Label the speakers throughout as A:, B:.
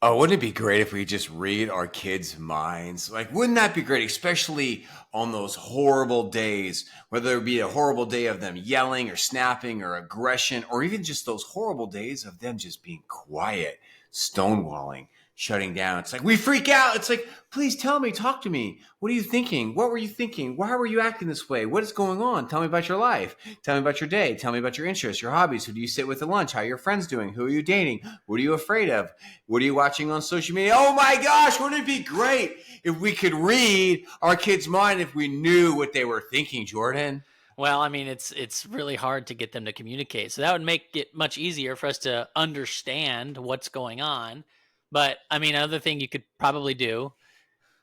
A: Oh, wouldn't it be great if we just read our kids' minds? Like, wouldn't that be great, especially on those horrible days, whether it be a horrible day of them yelling or snapping or aggression, or even just those horrible days of them just being quiet, stonewalling, shutting down. It's like we freak out. It's like, please tell me, talk to me. What are you thinking? What were you thinking? Why were you acting this way? What is going on? Tell me about your life. Tell me about your day. Tell me about your interests, your hobbies. Who do you sit with at lunch? How are your friends doing? Who are you dating? What are you afraid of? What are you watching on social media? Oh my gosh, wouldn't it be great if we could read our kids' mind if we knew what they were thinking, Jordan?
B: Well, I mean, it's really hard to get them to communicate. So that would make it much easier for us to understand what's going on. But I mean, another thing you could probably do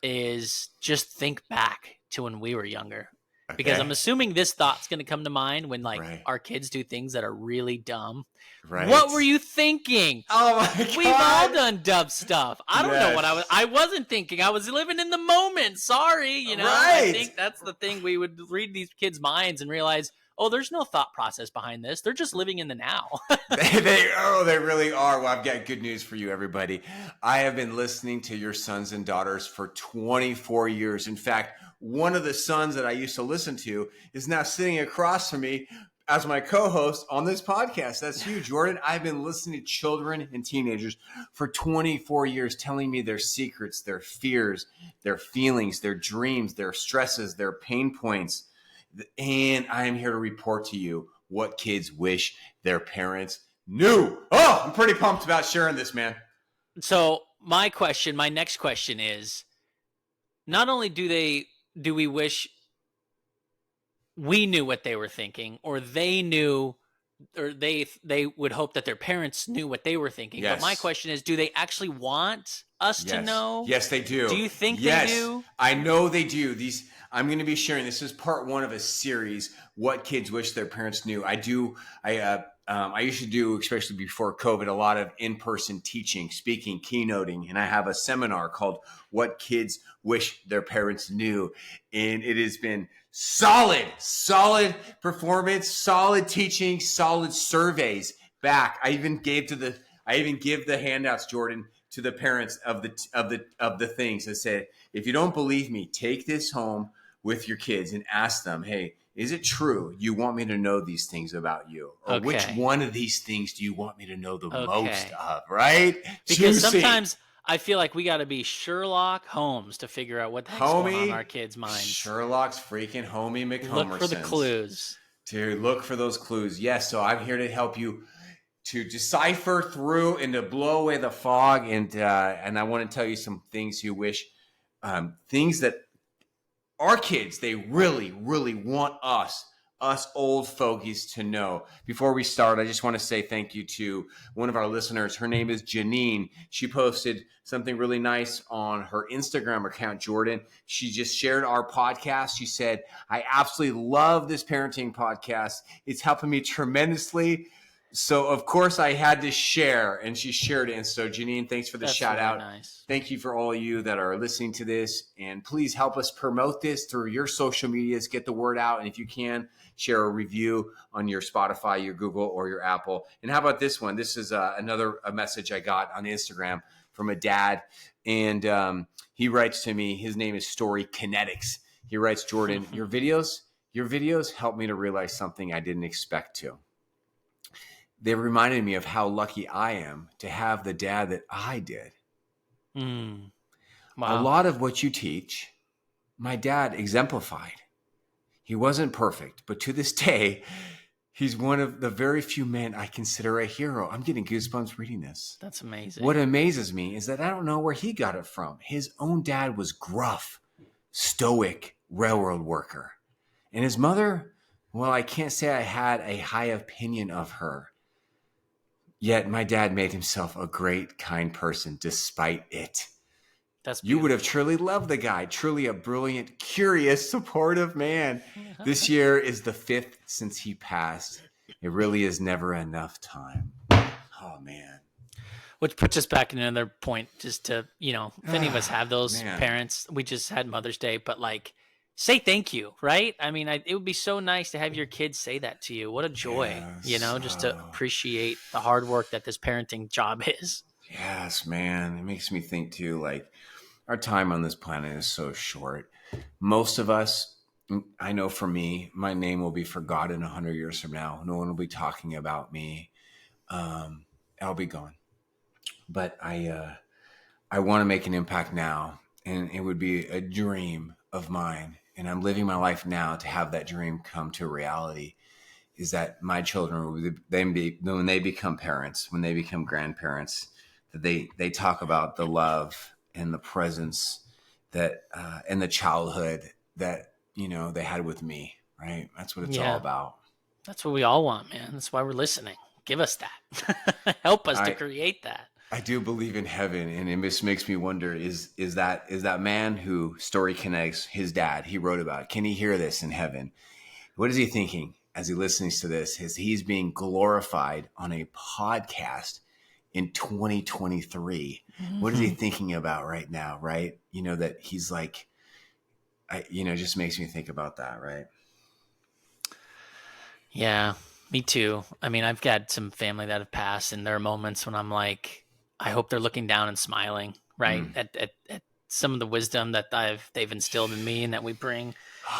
B: is just think back to when we were younger. Because I'm
A: Okay.
B: assuming this thought's going to come to mind when like
A: Right.
B: our kids do things that are really dumb. What were
A: Right.
B: you thinking?
A: Oh my
B: We've all
A: God.
B: done dumb stuff. I don't know what
A: Yes.
B: I wasn't thinking. I was living in the moment. Sorry, I
A: Right.
B: think that's the thing. We would read these kids' minds and realize, oh, there's no thought process behind this. They're just living in the now.
A: They really are. Well, I've got good news for you, everybody. I have been listening to your sons and daughters for 24 years. In fact, one of the sons that I used to listen to is now sitting across from me as my co-host on this podcast. That's you, Jordan. I've been listening to children and teenagers for 24 years, telling me their secrets, their fears, their feelings, their dreams, their stresses, their pain points. And I am here to report to you what kids wish their parents knew. Oh, I'm pretty pumped about sharing this, man.
B: So my next question is, not only do we wish we knew what they were thinking, or they knew, or they would hope that their parents knew what they were thinking. But my
A: Yes.
B: question is, do they actually want us to
A: Yes.
B: know?
A: Yes, they do.
B: Do you think they
A: Yes,
B: do?
A: I know they do. These I'm going to be sharing. This is part one of a series. What kids wish their parents knew. I used to do, especially before COVID, a lot of in-person teaching, speaking, keynoting, and I have a seminar called "What Kids Wish Their Parents Knew," and it has been solid performance, solid teaching, solid surveys back. I even give the handouts, Jordan, to the parents of the things that said, if you don't believe me, take this home with your kids and ask them, hey, is it true you want me to know these things about you? Or which
B: Okay.
A: one of these things do you want me to know the most
B: Okay.
A: of, right?
B: Because
A: Juicy.
B: sometimes I feel like we got to be Sherlock Holmes to figure out what the heck's going on in our kids' minds.
A: Sherlock's freaking homie McHomersons.
B: Look for the clues.
A: To look for those clues. Yes, so I'm here to help you to decipher through and to blow away the fog. And I want to tell you some things you wish, things that our kids, they really, really want us old fogies to know. Before we start, I just want to say thank you to one of our listeners. Her name is Janine. She posted something really nice on her Instagram account, Jordan. She just shared our podcast. She said, I absolutely love this parenting podcast. It's helping me tremendously. So, of course, I had to share, and she shared it. And so, Janine, thanks for the shout out.
B: Nice.
A: Thank you for all of you that are listening to this. And please help us promote this through your social medias. Get the word out. And if you can, share a review on your Spotify, your Google, or your Apple. And how about this one? This is another message I got on Instagram from a dad. And he writes to me. His name is Story Kinetics. He writes, Jordan, your videos helped me to realize something I didn't expect to. They reminded me of how lucky I am to have the dad that I did.
B: Wow.
A: A lot of what you teach, my dad exemplified. He wasn't perfect, but to this day, he's one of the very few men I consider a hero. I'm getting goosebumps reading this.
B: That's amazing.
A: What amazes me is that I don't know where he got it from. His own dad was gruff, stoic railroad worker. And his mother, well, I can't say I had a high opinion of her. Yet my dad made himself a great, kind person despite it.
B: That's
A: you would have truly loved the guy. Truly a brilliant, curious, supportive man. This year is the 5th since he passed. It really is never enough time. Oh, man.
B: Which puts us back in another point, just to, if any of us have those parents, we just had Mother's Day, but like, say thank you, right? I mean, it would be so nice to have your kids say that to you. What a joy, just to appreciate the hard work that this parenting job is.
A: Yes, man. It makes me think too, like our time on this planet is so short. Most of us, I know for me, my name will be forgotten 100 years from now. No one will be talking about me. Um, I'll be gone. But I want to make an impact now, and it would be a dream of mine. And I'm living my life now to have that dream come to reality. Is that my children will be when they become parents, when they become grandparents, that they talk about the love and the presence that and the childhood that they had with me. Right? That's what it's all
B: Yeah,
A: about.
B: that's what we all want, man. That's why we're listening. Give us that. Help us to
A: I
B: create that.
A: I do believe in heaven, and it just makes me wonder: is that man who Story Connects, his dad, he wrote about? Can he hear this in heaven? What is he thinking as he listens to this? Is he's being glorified on a podcast in 2023? What is he
B: Mhm.
A: thinking about right now? Right? That he's like, just makes me think about that. Right?
B: Yeah, me too. I mean, I've got some family that have passed, and there are moments when I'm like, I hope they're looking down and smiling, right?
A: Mm.
B: At some of the wisdom that they've instilled in me and that we bring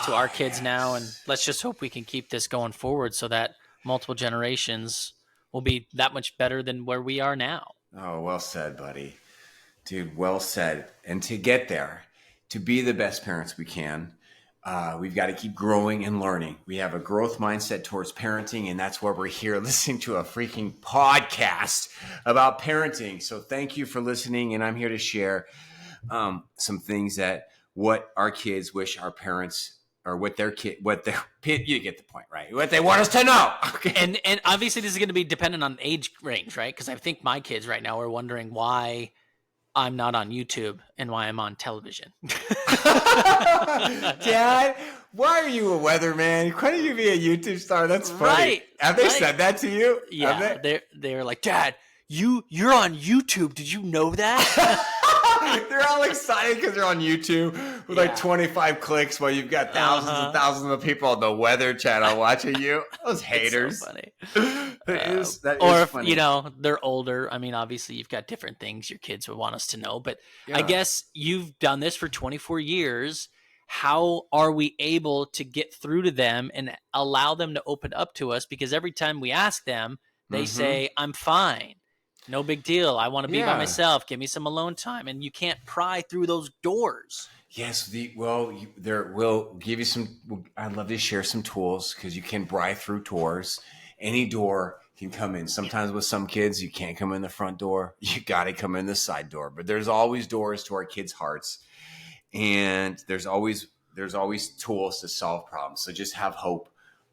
B: to
A: Oh,
B: our kids now. And
A: yes.
B: let's just hope we can keep this going forward so that multiple generations will be that much better than where we are now.
A: Oh, well said, buddy. Dude, well said. And to get there, to be the best parents we can, we've got to keep growing and learning. We have a growth mindset towards parenting, and that's why we're here listening to a freaking podcast about parenting. So thank you for listening, and I'm here to share some things that what our kids wish our parents or you get the point, right? What they want us to know. Okay.
B: And obviously this is going to be dependent on age range, right? Because I think my kids right now are wondering why I'm not on YouTube and why I'm on television.
A: Dad, why are you a weatherman? Why don't you be a YouTube star? That's funny.
B: Right,
A: Have they
B: right.
A: said that to you? Have
B: Yeah, they're like, Dad, you're on YouTube. Did you know that?
A: they? They're all excited because they're on YouTube with like
B: Yeah.
A: 25 clicks while you've got thousands and
B: Uh-huh.
A: thousands of people on the weather channel watching you. Those
B: It's so
A: haters.
B: funny.
A: That
B: Or
A: is
B: if
A: funny.
B: they're older. I mean, obviously you've got different things your kids would want us to know, but I
A: Yeah.
B: guess you've done this for 24 years. How are we able to get through to them and allow them to open up to us? Because every time we ask them, they
A: Mm-hmm.
B: say, I'm fine. No big deal. I want to be by
A: Yeah.
B: myself. Give me some alone time. And you can't pry through those doors.
A: Yes, there will give you some. I'd love to share some tools because you can pry through doors. Any door can come in. Sometimes with some kids, you can't come in the front door. You got to come in the side door. But there's always doors to our kids' hearts, and there's always tools to solve problems. So just have hope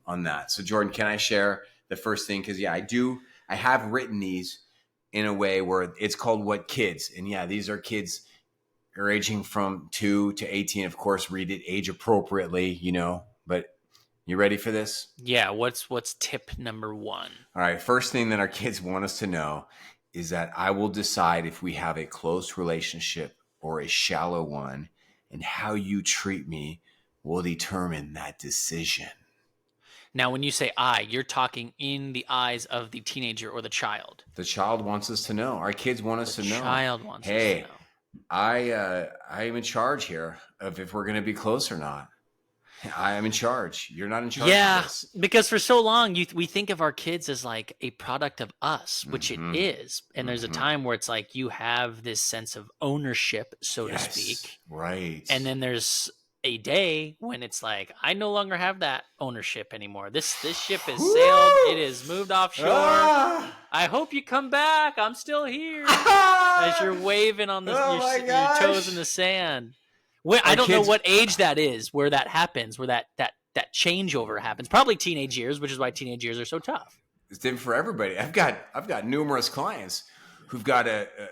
A: on that. So Jordan, can I share the first thing? Because yeah, I do. I have written these in a way where it's called "What Kids," and yeah, these are kids ranging from 2 to 18. Of course, read it age appropriately. But you ready for this?
B: Yeah. What's tip number one?
A: All right. First thing that our kids want us to know is that I will decide if we have a close relationship or a shallow one, and how you treat me will determine that decision.
B: Now, when you say I, you're talking in the eyes of the teenager or the child.
A: The child wants us to know. Our kids want
B: The
A: us to know.
B: child wants us to
A: Hey,
B: know.
A: I am in charge here of if we're going to be close or not. I am in charge. You're not in charge of
B: Yeah,
A: this.
B: because for so long we think of our kids as like a product of us, which it
A: Mm-hmm.
B: is. And there's a
A: Mm-hmm.
B: time where it's like you have this sense of ownership, so to
A: Yes,
B: speak.
A: right.
B: And then there's a day when it's like I no longer have that ownership anymore. This ship has sailed. It
A: Woo!
B: has moved offshore.
A: Ah!
B: I hope you come back. I'm still here. As you're
A: Ah!
B: waving on
A: Oh my
B: your toes in
A: gosh!
B: the sand. I
A: Our
B: don't know
A: kids.
B: what age that is where that happens, where that changeover happens. Probably teenage years, which is why teenage years are so tough.
A: It's different for everybody. I've got numerous clients who've got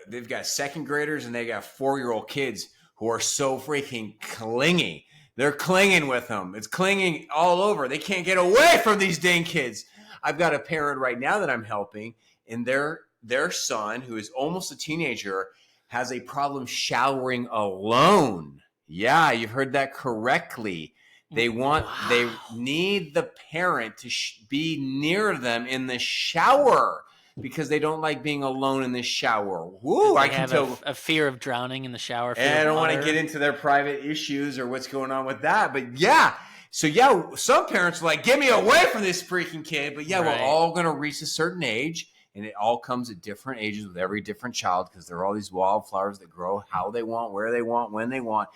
A: they've got second graders and they got 4-year-old kids who are so freaking clingy. They're clinging with them. It's clinging all over. They can't get away from these dang kids. I've got a parent right now that I'm helping, and their son, who is almost a teenager, has a problem showering alone. Yeah, you've heard that correctly. They
B: Wow.
A: need the parent to be near them in the shower. because they don't like being alone in the shower. Woo! I
B: They
A: can
B: have
A: tell.
B: a fear of drowning in the shower.
A: And I don't want to get into their private issues or what's going on with that. But yeah. So yeah, some parents are like, get me away from this freaking kid. But yeah,
B: Right.
A: we're all going to reach a certain age. And it all comes at different ages with every different child, because there are all these wildflowers that grow how they want, where they want, when they want.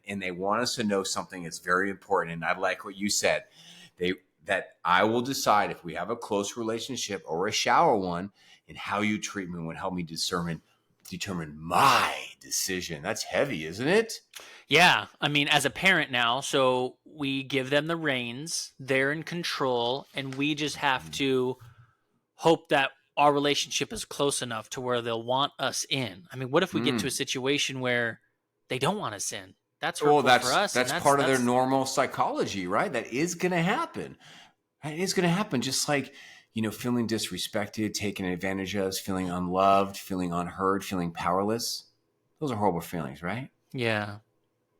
A: And they want us to know something that's very important. And I like what you said. That I will decide if we have a close relationship or a shower one, and how you treat me would help me determine my decision. That's heavy, isn't it?
B: Yeah. I mean, as a parent now, so we give them the reins, they're in control, and we just have to hope that our relationship is close enough to where they'll want us in. I mean, what if we get to a situation where they don't want us in? That's hurtful for us.
A: That's part of their normal psychology, right? That is going to happen. It is going to happen. Just like, feeling disrespected, taken advantage of, feeling unloved, feeling unheard, feeling powerless. Those are horrible feelings, right?
B: Yeah.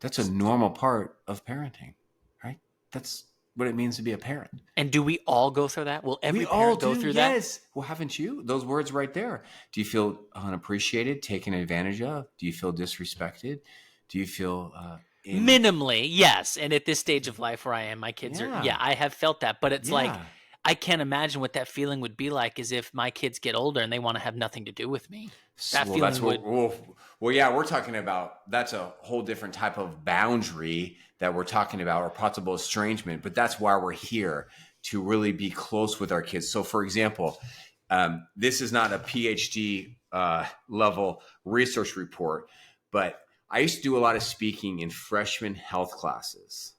A: That's a normal part of parenting, right? That's what it means to be a parent.
B: And do we all go through that? Will every
A: We
B: parent
A: all
B: go
A: do,
B: through that?
A: yes. Well, haven't you? Those words right there. Do you feel unappreciated, taken advantage of? Do you feel disrespected? Do you feel
B: minimally, yes. And at this stage of life where I am, my kids are, I have felt that. But it's like, I can't imagine what that feeling would be like as if my kids get older and they want to have nothing to do with me. That feeling would...
A: Well, yeah, we're talking about, that's a whole different type of boundary that we're talking about, or possible estrangement. But that's why we're here, to really be close with our kids. So, for example, this is not a PhD level research report, but I used to do a lot of speaking in freshman health classes,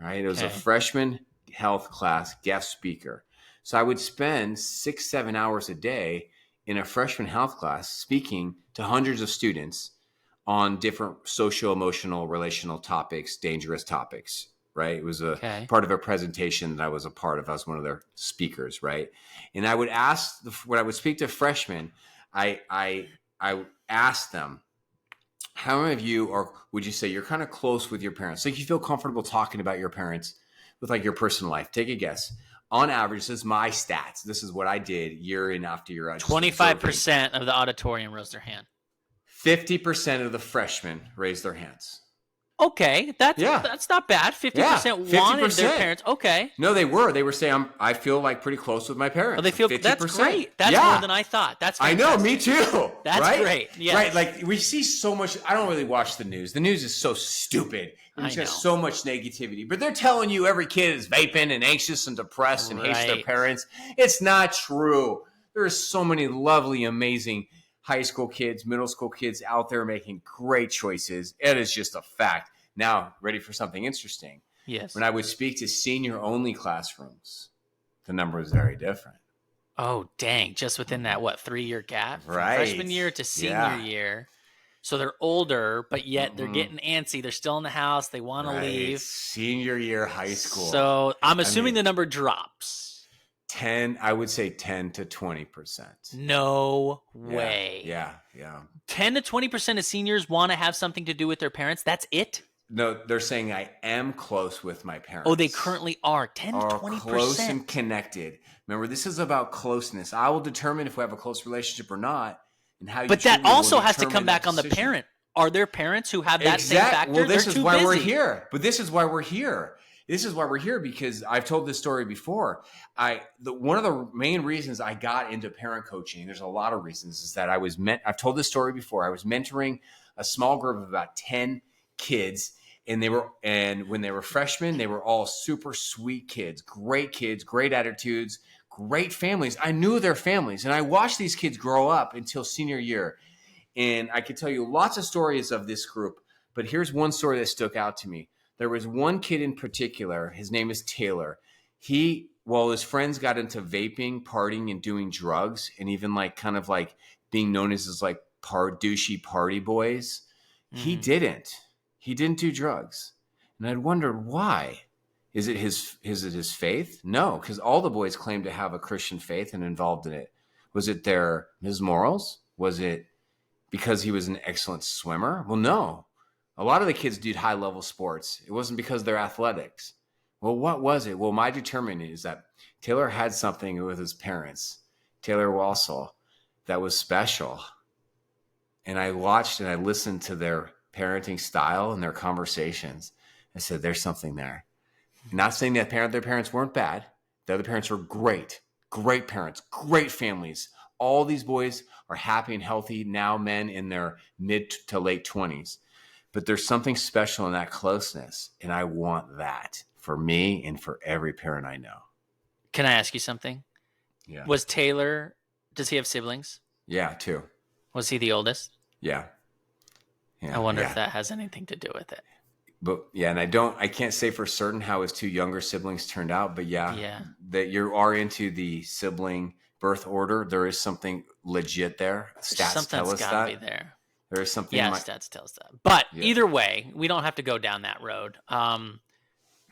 A: right? It was a freshman health class guest speaker. So I would spend 6-7 hours a day in a freshman health class speaking to hundreds of students on different social-emotional, relational topics, dangerous topics, right? It was a part of a presentation that I was a part of. I was one of their speakers, right? And I would when I would speak to freshmen, I asked them, how many of you would you say you're kind of close with your parents? Like, you feel comfortable talking about your parents with like your personal life? Take a guess. On average, this is my stats. This is what I did year in after year.
B: 25% of the auditorium raised their hand.
A: 50% of the freshmen raised their hands.
B: Okay, that's not bad. 50% wanted their parents. Okay.
A: No, they were saying, I feel like pretty close with my parents.
B: Oh, they feel 50%. That's great. That's more than I thought. That's fantastic.
A: I know, me too.
B: That's
A: right?
B: Great. Yes.
A: Right, like we see so much. I don't really watch the news. The news is so stupid. There's just so much negativity. But they're telling you every kid is vaping and anxious and depressed and hates their parents. It's not true. There are so many lovely, amazing high school kids, middle school kids out there making great choices. It is just a fact. Now, ready for something interesting?
B: Yes.
A: When I would speak to senior-only classrooms, the number is very different.
B: Oh, dang. Just within that, 3-year gap? From
A: right.
B: freshman year to senior year. So they're older, but yet they're getting antsy. They're still in the house. They want to leave.
A: Senior year high school.
B: So I'm assuming the number drops.
A: I would say 10 to 20%.
B: No way.
A: Yeah.
B: 10 to 20% of seniors want to have something to do with their parents. That's it?
A: No, they're saying I am close with my parents.
B: Oh, they currently are. 10 to 20%.
A: Close and connected. Remember, this is about closeness. I will determine if we have a close relationship or not, and how you.
B: But that also has to come back on the parent. Are there parents who have that same factor?
A: Well, this is why we're here. But this is why we're here. This is why we're here, because I've told this story before. One of the main reasons I got into parent coaching, there's a lot of reasons, is that I've told this story before. I was mentoring a small group of about 10 kids, and when they were freshmen, they were all super sweet kids, great attitudes, great families. I knew their families, and I watched these kids grow up until senior year. And I could tell you lots of stories of this group, but here's one story that stuck out to me. There was one kid in particular. His name is Taylor. While his friends got into vaping, partying, and doing drugs, and even kind of being known as like douchey party boys, he didn't. He didn't do drugs. And I'd wondered why. Is it his faith? No, because all the boys claimed to have a Christian faith and involved in it. Was it his morals? Was it because he was an excellent swimmer? Well, no. A lot of the kids did high-level sports. It wasn't because of their athletics. Well, what was it? Well, my determination is that Taylor had something with his parents. Taylor Walsall. that was special. And I watched and I listened to their parenting style and their conversations. I said, there's something there. Not saying that their parents weren't bad. The other parents were great, great parents, great families. All these boys are happy and healthy now, men in their mid to late 20s. But there's something special in that closeness. And I want that for me and for every parent I know.
B: Can I ask you something?
A: Yeah.
B: Was Taylor, does he have siblings?
A: Yeah, too.
B: Was he the oldest?
A: Yeah.
B: I wonder if that has anything to do with it.
A: But yeah, and I can't say for certain how his two younger siblings turned out, but yeah, that you are into the sibling birth order. There is something legit there. Stats tell us that.
B: Be there.
A: There is something.
B: Yeah, stats tells that. But either way, we don't have to go down that road.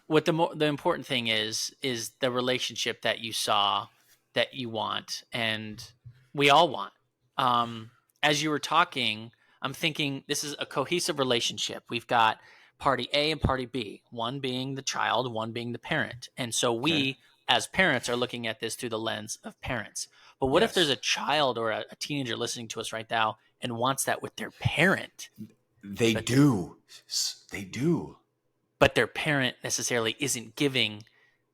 B: What the important thing is the relationship that you saw, that you want, and we all want. As you were talking, I'm thinking this is a cohesive relationship. We've got party A and party B, one being the child, one being the parent. And so we, as parents, are looking at this through the lens of parents. But what if there's a child or a teenager listening to us right now and wants that with their parent?
A: They do.
B: But their parent necessarily isn't giving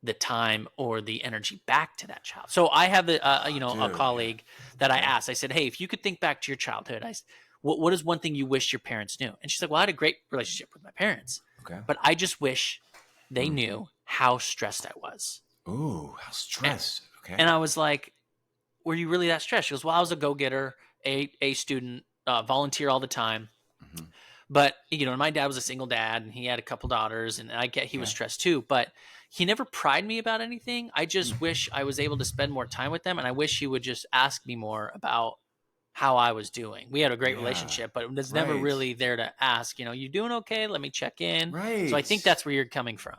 B: the time or the energy back to that child. So I have a colleague that I asked. I said, hey, if you could think back to your childhood, what is one thing you wish your parents knew? And she's like, well, I had a great relationship with my parents. Okay. But I just wish they knew how stressed I was.
A: Ooh, how stressed. Okay.
B: And I was like, were you really that stressed? She goes, well, I was a go-getter, a student, volunteer all the time. Mm-hmm. But, my dad was a single dad and he had a couple daughters, and I get he was stressed too, but he never pried me about anything. I just wish I was able to spend more time with them. And I wish he would just ask me more about how I was doing. We had a great relationship, but it was never really there to ask, you doing okay? Let me check in. Right. So I think that's where you're coming from.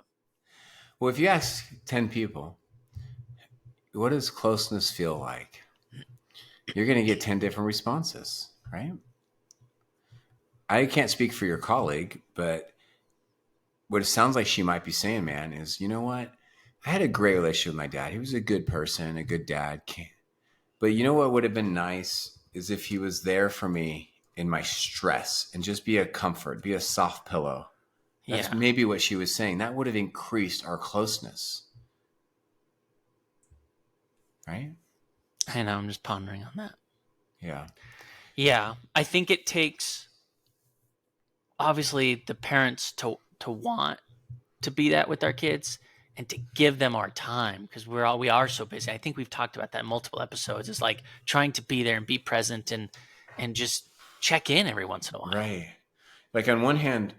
A: Well, if you ask 10 people, what does closeness feel like? You're going to get 10 different responses, right? I can't speak for your colleague, but what it sounds like she might be saying, man, is, you know what? I had a great relationship with my dad. He was a good person, a good dad. But you know what would have been nice is if he was there for me in my stress and just be a comfort, be a soft pillow. That's maybe what she was saying. That would have increased our closeness. Right?
B: I know. I'm just pondering on that.
A: Yeah.
B: Yeah. I think it takes, obviously, the parents to want to be that with our kids and to give them our time, because we are so busy. I think we've talked about that in multiple episodes. It's like trying to be there and be present and just check in every once in a while.
A: Right. Like on one hand,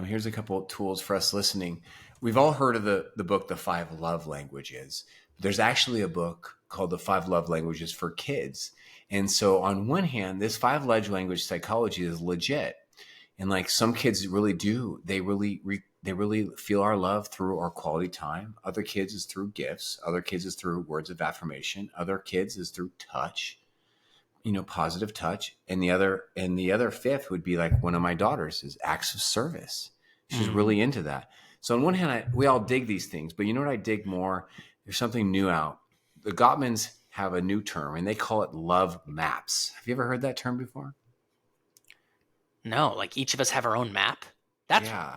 A: here's a couple of tools for us listening. We've all heard of the book, The 5 Love Languages. There's actually a book called The 5 Love Languages for Kids. And so on one hand, this 5 love language psychology is legit. And like some kids really do, they really feel our love through our quality time. Other kids is through gifts. Other kids is through words of affirmation. Other kids is through touch, positive touch. And the other fifth would be like one of my daughters is acts of service. She's really into that. So on one hand, we all dig these things, but you know what I dig more? There's something new out. The Gottmans have a new term and they call it love maps. Have you ever heard that term before?
B: No, like each of us have our own map.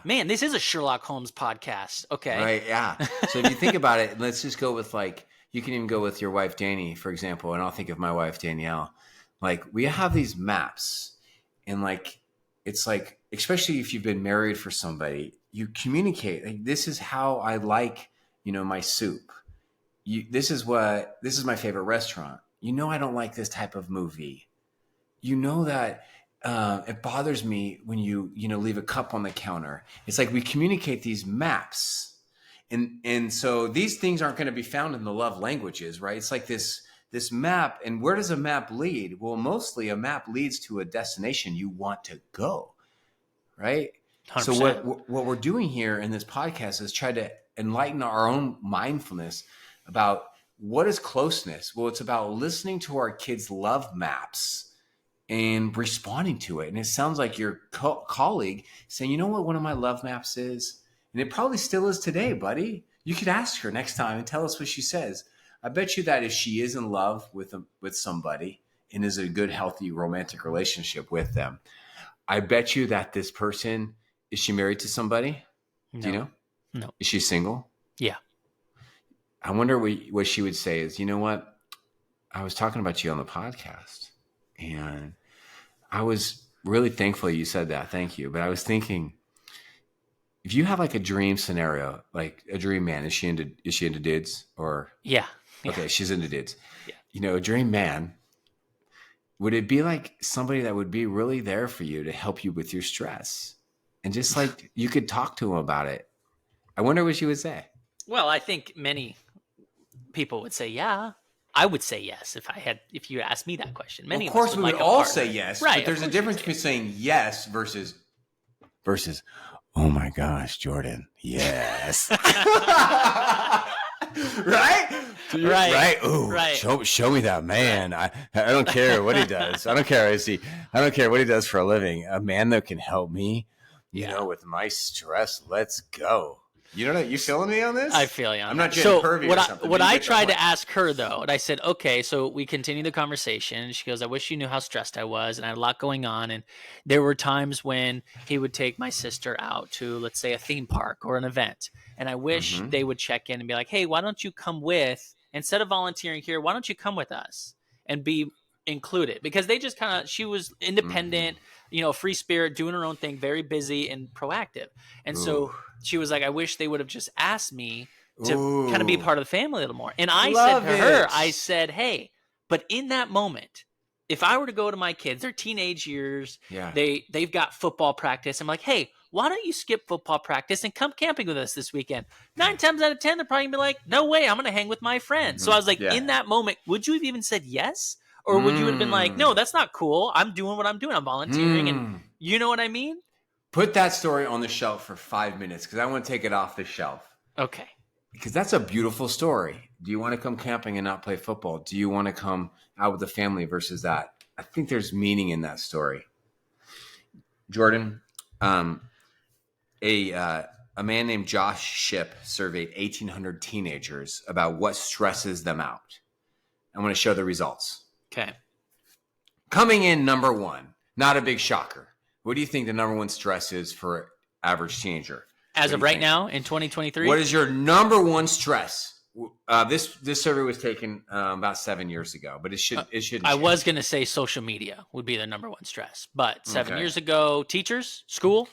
B: Man, this is a Sherlock Holmes podcast. Okay.
A: Right. Yeah. So if you think about it, let's just go with you can even go with your wife, Danny, for example. And I'll think of my wife, Danielle. Like we have these maps and it's like, especially if you've been married for somebody, you communicate. Like, this is how I like, my soup. This is my favorite restaurant. I don't like this type of movie. That it bothers me when you leave a cup on the counter. It's like we communicate these maps, and so these things aren't going to be found in the love languages, right? It's like this map, and where does a map lead? Well, mostly a map leads to a destination you want to go, right? 100%. So what we're doing here in this podcast is try to enlighten our own mindfulness about what is closeness. Well, it's about listening to our kids' love maps and responding to it. And it sounds like your colleague saying, you know what one of my love maps is? And it probably still is today, buddy. You could ask her next time and tell us what she says. I bet you that if she is in love with somebody and is a good, healthy, romantic relationship with them. I bet you that this person, is she married to somebody? Do you
B: No.
A: know?
B: No.
A: Is she single?
B: Yeah.
A: I wonder what she would say is, you know what? I was talking about you on the podcast, and I was really thankful you said that. Thank you. But I was thinking, if you have like a dream scenario, like a dream man, is she into dudes or?
B: Yeah. Yeah.
A: Okay, she's into dudes.
B: Yeah.
A: You know, a dream man, would it be like somebody that would be really there for you to help you with your stress? And just like you could talk to him about it. I wonder what she would say.
B: Well, I think many people would say, yeah. I would say yes if you asked me that question. Many
A: Of
B: of us
A: course,
B: would
A: we would
B: like a
A: all
B: partner.
A: say yes,
B: Right,
A: but there's a
B: of course
A: difference
B: you'd
A: between
B: say
A: saying yes versus, oh my gosh, Jordan, yes. Right?
B: Right.
A: Ooh,
B: Right.
A: show me that man. I don't care what he does. I don't care what he does for a living. A man that can help me,
B: Yeah.
A: with my stress. Let's go. You know, you feeling me on this?
B: I feel you on
A: I'm
B: that.
A: not getting
B: So
A: pervy
B: what
A: or
B: I
A: something.
B: what
A: but you
B: I
A: get the
B: tried
A: point.
B: to ask her though, and I said, okay, so we continue the conversation, and she goes, I wish you knew how stressed I was, and I had a lot going on, and there were times when he would take my sister out to, let's say, a theme park or an event, and I wish
A: Mhm.
B: they would check in and be like, hey, why don't you come with, instead of volunteering here, why don't you come with us and be included? Because they just kind of, she was independent, free spirit, doing her own thing, very busy and proactive, and
A: Ooh.
B: so she was like, I wish they would have just asked me to kind of be
A: Ooh.
B: part of the family a little more. And I said
A: Love
B: to her,
A: it.
B: I said, hey, but in that moment, if I were to go to my kids, they're teenage years,
A: Yeah.
B: they've got football practice. I'm like, hey, why don't you skip football practice and come camping with us this weekend? 9 times out of 10, they're probably gonna be like, no way, I'm gonna hang with my friends. So I was like,
A: Yeah.
B: in that moment, would you have even said yes? Or would you have been like, no, that's not cool. I'm doing what I'm doing. I'm volunteering. And you know what I mean?
A: Put that story on the shelf for 5 minutes because I want to take it off the shelf.
B: Okay.
A: Because that's a beautiful story. Do you want to come camping and not play football? Do you want to come out with the family versus that? I think there's meaning in that story. Jordan, a man named Josh Shipp surveyed 1,800 teenagers about what stresses them out. I'm going to show the results.
B: Okay.
A: Coming in number one, not a big shocker. What do you think the number one stress is for average teenager?
B: As of right now in 2023?
A: What is your number one stress? This survey was taken about 7 years ago, but it shouldn't.
B: I was going to say social media would be the number one stress, but 7
A: Okay.
B: years ago, teachers, school,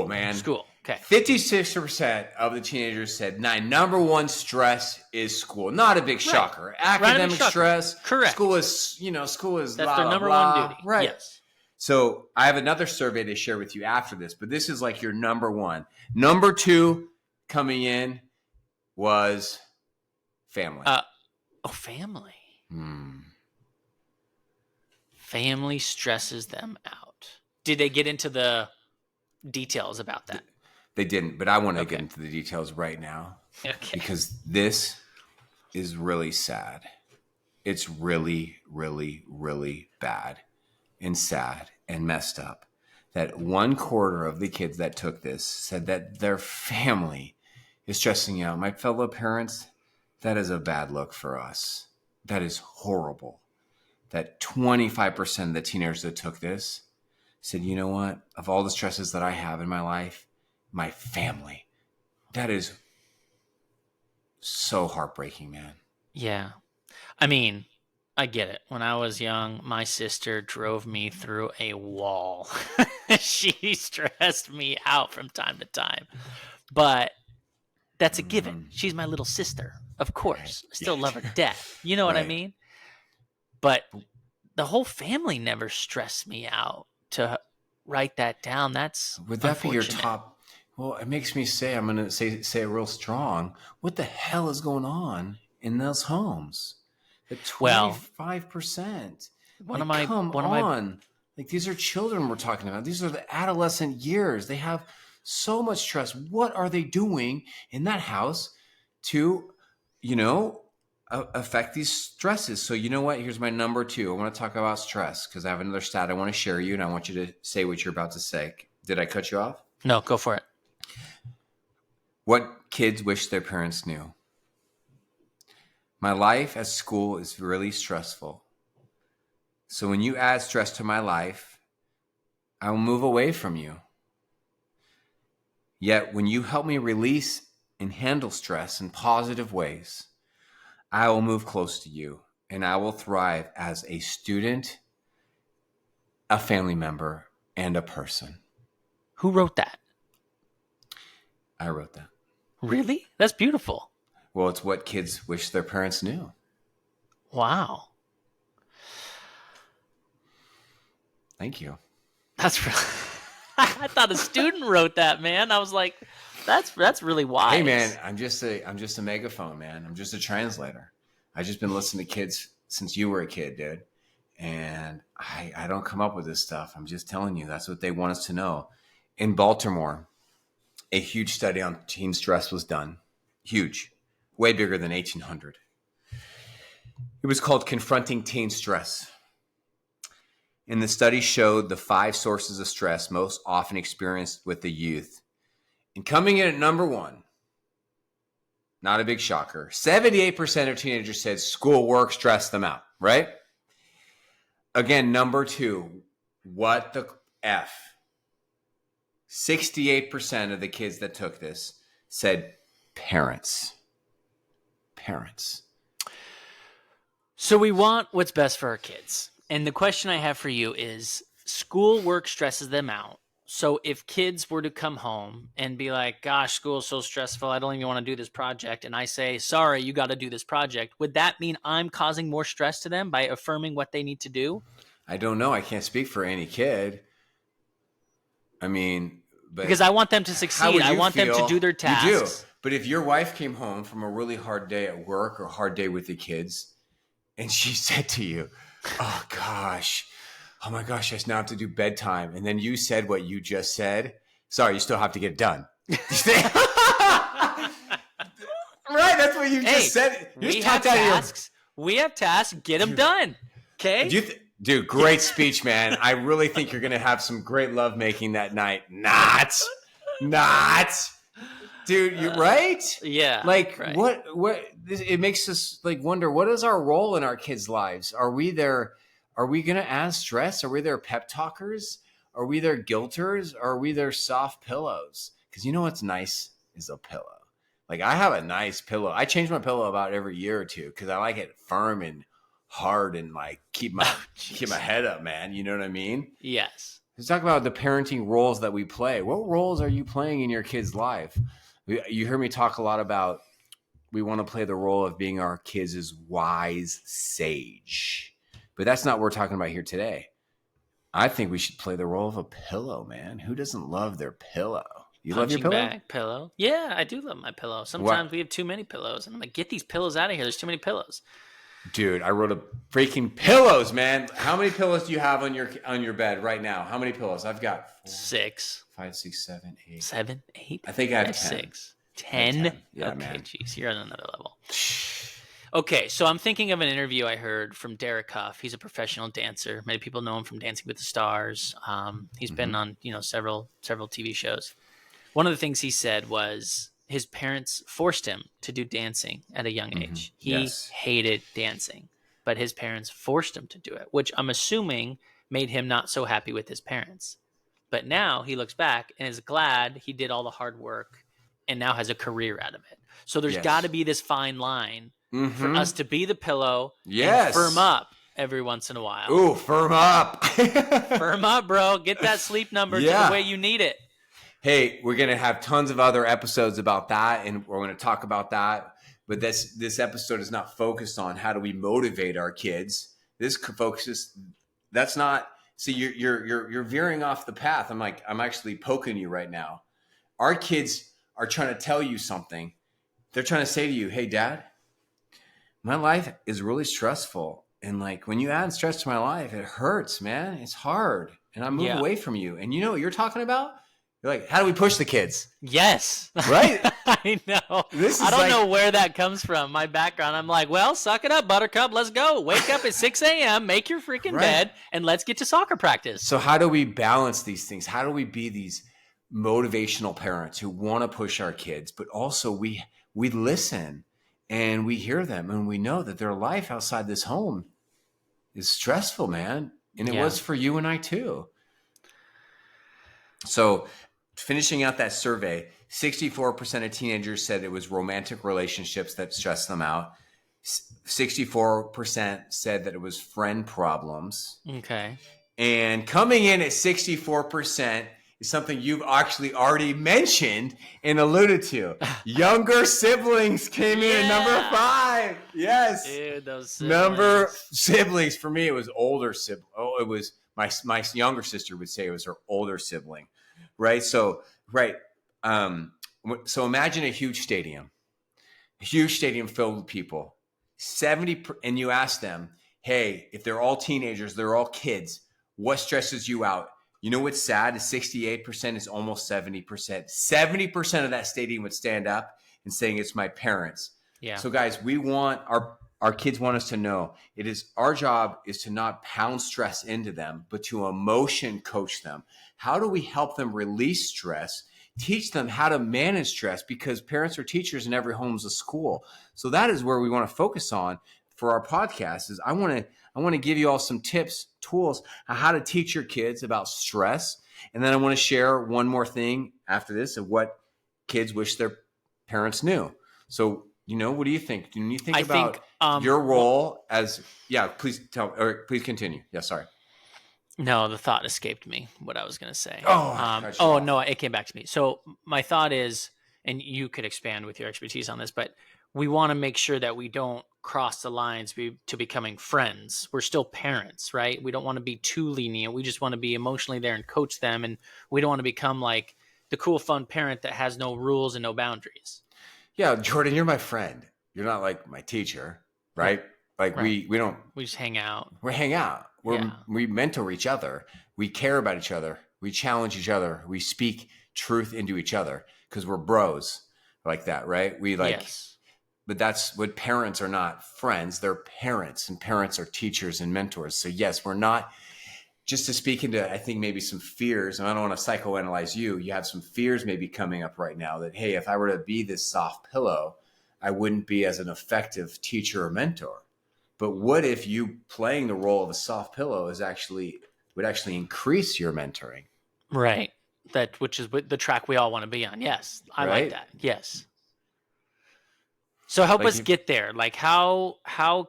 A: man.
B: school. Okay.
A: 56% of the teenagers said number one stress is school. Not a big shocker. Academic stress.
B: Correct.
A: School is
B: That's
A: blah,
B: their
A: blah,
B: number
A: blah.
B: one duty.
A: Right.
B: Yes.
A: So I have another survey to share with you after this, but this is like your number one. Number two coming in was family.
B: Family. Family stresses them out. Did they get into the details about that?
A: They didn't, but I want to get into the details right now.
B: Okay.
A: Because this is really sad. It's really, really, really bad and sad and messed up that 1/4 of the kids that took this said that their family is stressing out. My fellow parents, that is a bad look for us. That is horrible. That 25% of the teenagers that took this said, you know what? Of all the stresses that I have in my life, my family. That is so heartbreaking, man.
B: Yeah. I mean, I get it. When I was young, my sister drove me through a wall. She stressed me out from time to time. But that's a given. She's my little sister. Of course. I still love her to death. You know what I mean? But the whole family never stressed me out to write that down. That's
A: Would that be your
B: unfortunate.
A: top? Well, it makes me say, I'm going to say it real strong. What the hell is going on in those homes? The 25%. Come on. Like, these are children we're talking about. These are the adolescent years. They have so much stress. What are they doing in that house to, affect these stresses? So you know what? Here's my number two. I want to talk about stress because I have another stat I want to share you, and I want you to say what you're about to say. Did I cut you off?
B: No, go for it.
A: What kids wish their parents knew. My life at school is really stressful. So when you add stress to my life, I will move away from you. Yet when you help me release and handle stress in positive ways, I will move close to you and I will thrive as a student, a family member, and a person.
B: Who wrote that?
A: I wrote that.
B: Really? That's beautiful.
A: Well, it's what kids wish their parents knew.
B: Wow.
A: Thank you.
B: That's really... I thought a student wrote that, man. I was like, that's really wise.
A: Hey, man, I'm just a megaphone, man. I'm just a translator. I've just been listening to kids since you were a kid, dude. And I don't come up with this stuff. I'm just telling you, that's what they want us to know. In Baltimore, a huge study on teen stress was done. Huge. Way bigger than 1800. It was called Confronting Teen Stress. And the study showed the 5 sources of stress most often experienced with the youth. And coming in at number 1, not a big shocker, 78% of teenagers said schoolwork stressed them out, right? Again, number 2, what the F? 68% of the kids that took this said parents. Parents.
B: So we want what's best for our kids. And the question I have for you is, schoolwork stresses them out. So if kids were to come home and be like, gosh, school's so stressful, I don't even want to do this project. And I say, sorry, you got to do this project. Would that mean I'm causing more stress to them by affirming what they need to do?
A: I don't know. I can't speak for any kid. I mean, but
B: because I want them to succeed. I want them to do their tasks.
A: You do. But if your wife came home from a really hard day at work or a hard day with the kids, and she said to you, oh my gosh, I now have to do bedtime. And then you said what you just said. Sorry, you still have to get it done. Right, that's what you just said.
B: We have tasks. We have tasks. Get them done. Okay?
A: Dude, great speech, man. I really think you're going to have some great lovemaking that night. Not. Dude, you're right?
B: Yeah.
A: Like,
B: right.
A: what it makes us like wonder, what is our role in our kids' lives? Are we going to add stress? Are we their pep talkers? Are we their guilters? Or are we their soft pillows? Because you know what's nice is a pillow. Like, I have a nice pillow. I change my pillow about every year or two because I like it firm and hard and like keep my head up, man. You know what I mean?
B: Yes.
A: Let's talk about the parenting roles that we play. What roles are you playing in your kid's life? You hear me talk a lot about we want to play the role of being our kids' wise sage. But that's not what we're talking about here today. I think we should play the role of a pillow, man. Who doesn't love their pillow? You love your pillow?
B: Bag pillow? Yeah, I do love my pillow. Sometimes we have too many pillows. And I'm like, get these pillows out of here. There's too many pillows.
A: Dude, I wrote a freaking pillows, man. How many pillows do you have on your bed right now? How many pillows? I've got
B: 6.
A: 5, 6, 7, 8.
B: 7, 8?
A: I think I have 10.
B: 6. 10?
A: Yeah,
B: okay,
A: man.
B: Jeez, you're on another level. Okay, so I'm thinking of an interview I heard from Derek Huff. He's a professional dancer. Many people know him from Dancing with the Stars. He's been on, several TV shows. One of the things he said was his parents forced him to do dancing at a young age. He hated dancing, but his parents forced him to do it, which I'm assuming made him not so happy with his parents. But now he looks back and is glad he did all the hard work and now has a career out of it. So there's got to be this fine line for us to be the pillow and firm up every once in a while.
A: Ooh, firm up.
B: Firm up, bro. Get that sleep number to the way you need it.
A: Hey, we're going to have tons of other episodes about that, and we're going to talk about that. But this episode is not focused on how do we motivate our kids. This focuses. That's not. See, you're veering off the path. I'm actually poking you right now. Our kids are trying to tell you something. They're trying to say to you, "Hey, Dad, my life is really stressful, and like when you add stress to my life, it hurts, man. It's hard, and I move away from you." And you know what you're talking about? You're like, how do we push the kids?
B: Yes.
A: Right?
B: I know. I don't know where that comes from. My background, I'm like, well, suck it up, Buttercup. Let's go. Wake up at 6 a.m., make your freaking bed, and let's get to soccer practice.
A: So how do we balance these things? How do we be these motivational parents who want to push our kids, but also we listen and we hear them and we know that their life outside this home is stressful, man. And it
B: Yeah.
A: was for you and I too. So finishing out that survey, 64% of teenagers said it was romantic relationships that stressed them out. 64% said that it was friend problems.
B: Okay.
A: And coming in at 64% is something you've actually already mentioned and alluded to. Younger siblings came in at number 5. Yes.
B: Dude, those siblings.
A: Number siblings. For me, it was older sibling. Oh, it was my younger sister would say it was her older sibling. Right. So, right. So imagine a huge stadium filled with people, 70, and you ask them, hey, if they're all teenagers, they're all kids, what stresses you out? You know what's sad is 68% is almost 70%. 70% of that stadium would stand up and saying it's my parents.
B: Yeah.
A: So guys, we want our kids want us to know it is our job is to not pound stress into them, but to emotion coach them. How do we help them release stress? Teach them how to manage stress, because parents are teachers and every home is a school. So that is where we want to focus on for our podcast. Is I want to give you all some tips, tools on how to teach your kids about stress. And then I want to share one more thing after this of what kids wish their parents knew. So, what do you think? When you think about your role please please continue. Yeah, sorry.
B: No, the thought escaped me, what I was going to say.
A: No,
B: it came back to me. So my thought is, and you could expand with your expertise on this, but we want to make sure that we don't cross the lines to becoming friends. We're still parents, right? We don't want to be too lenient. We just want to be emotionally there and coach them. And we don't want to become like the cool, fun parent that has no rules and no boundaries.
A: Yeah, Jordan, you're my friend. You're not like my teacher, right? Like
B: Right.
A: we don't.
B: We just hang out.
A: We hang out. We mentor each other. We care about each other. We challenge each other. We speak truth into each other because we're bros like that, right?
B: Yes.
A: But that's what parents are not friends. They're parents, and parents are teachers and mentors. So yes, we're not. Just to speak into, I think, maybe some fears, and I don't want to psychoanalyze you. You have some fears maybe coming up right now that, hey, if I were to be this soft pillow, I wouldn't be as an effective teacher or mentor. But what if you playing the role of a soft pillow would actually increase your mentoring?
B: Right. Which is the track we all want to be on. Yes. I like that. Yes. So help us get there. Like how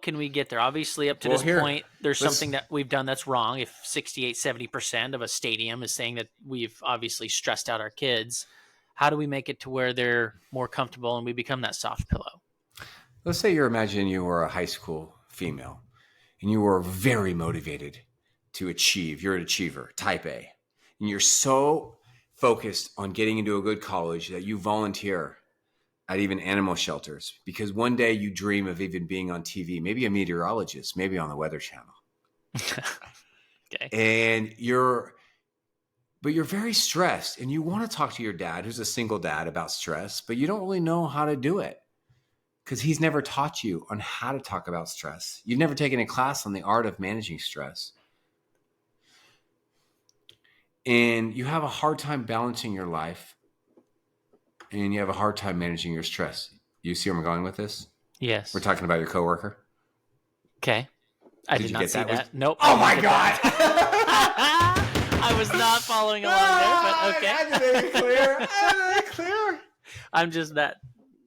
B: can we get there? Obviously up to this point, there's something that we've done that's wrong. If 68, 70% of a stadium is saying that we've obviously stressed out our kids, how do we make it to where they're more comfortable and we become that soft pillow?
A: Let's say you're imagining you were a high school female and you were very motivated to achieve. You're an achiever, type A. And you're so focused on getting into a good college that you volunteer at even animal shelters because one day you dream of even being on TV, maybe a meteorologist, maybe on the Weather Channel.
B: Okay.
A: And you're very stressed and you want to talk to your dad, who's a single dad, about stress, but you don't really know how to do it because he's never taught you on how to talk about stress. You've never taken a class on the art of managing stress. And you have a hard time balancing your life and you have a hard time managing your stress. You see where I'm going with this?
B: Yes.
A: We're talking about your coworker.
B: Okay. I did not see that. Nope.
A: Oh my God.
B: I was not following along there, but okay.
A: I did it clear.
B: I'm just that.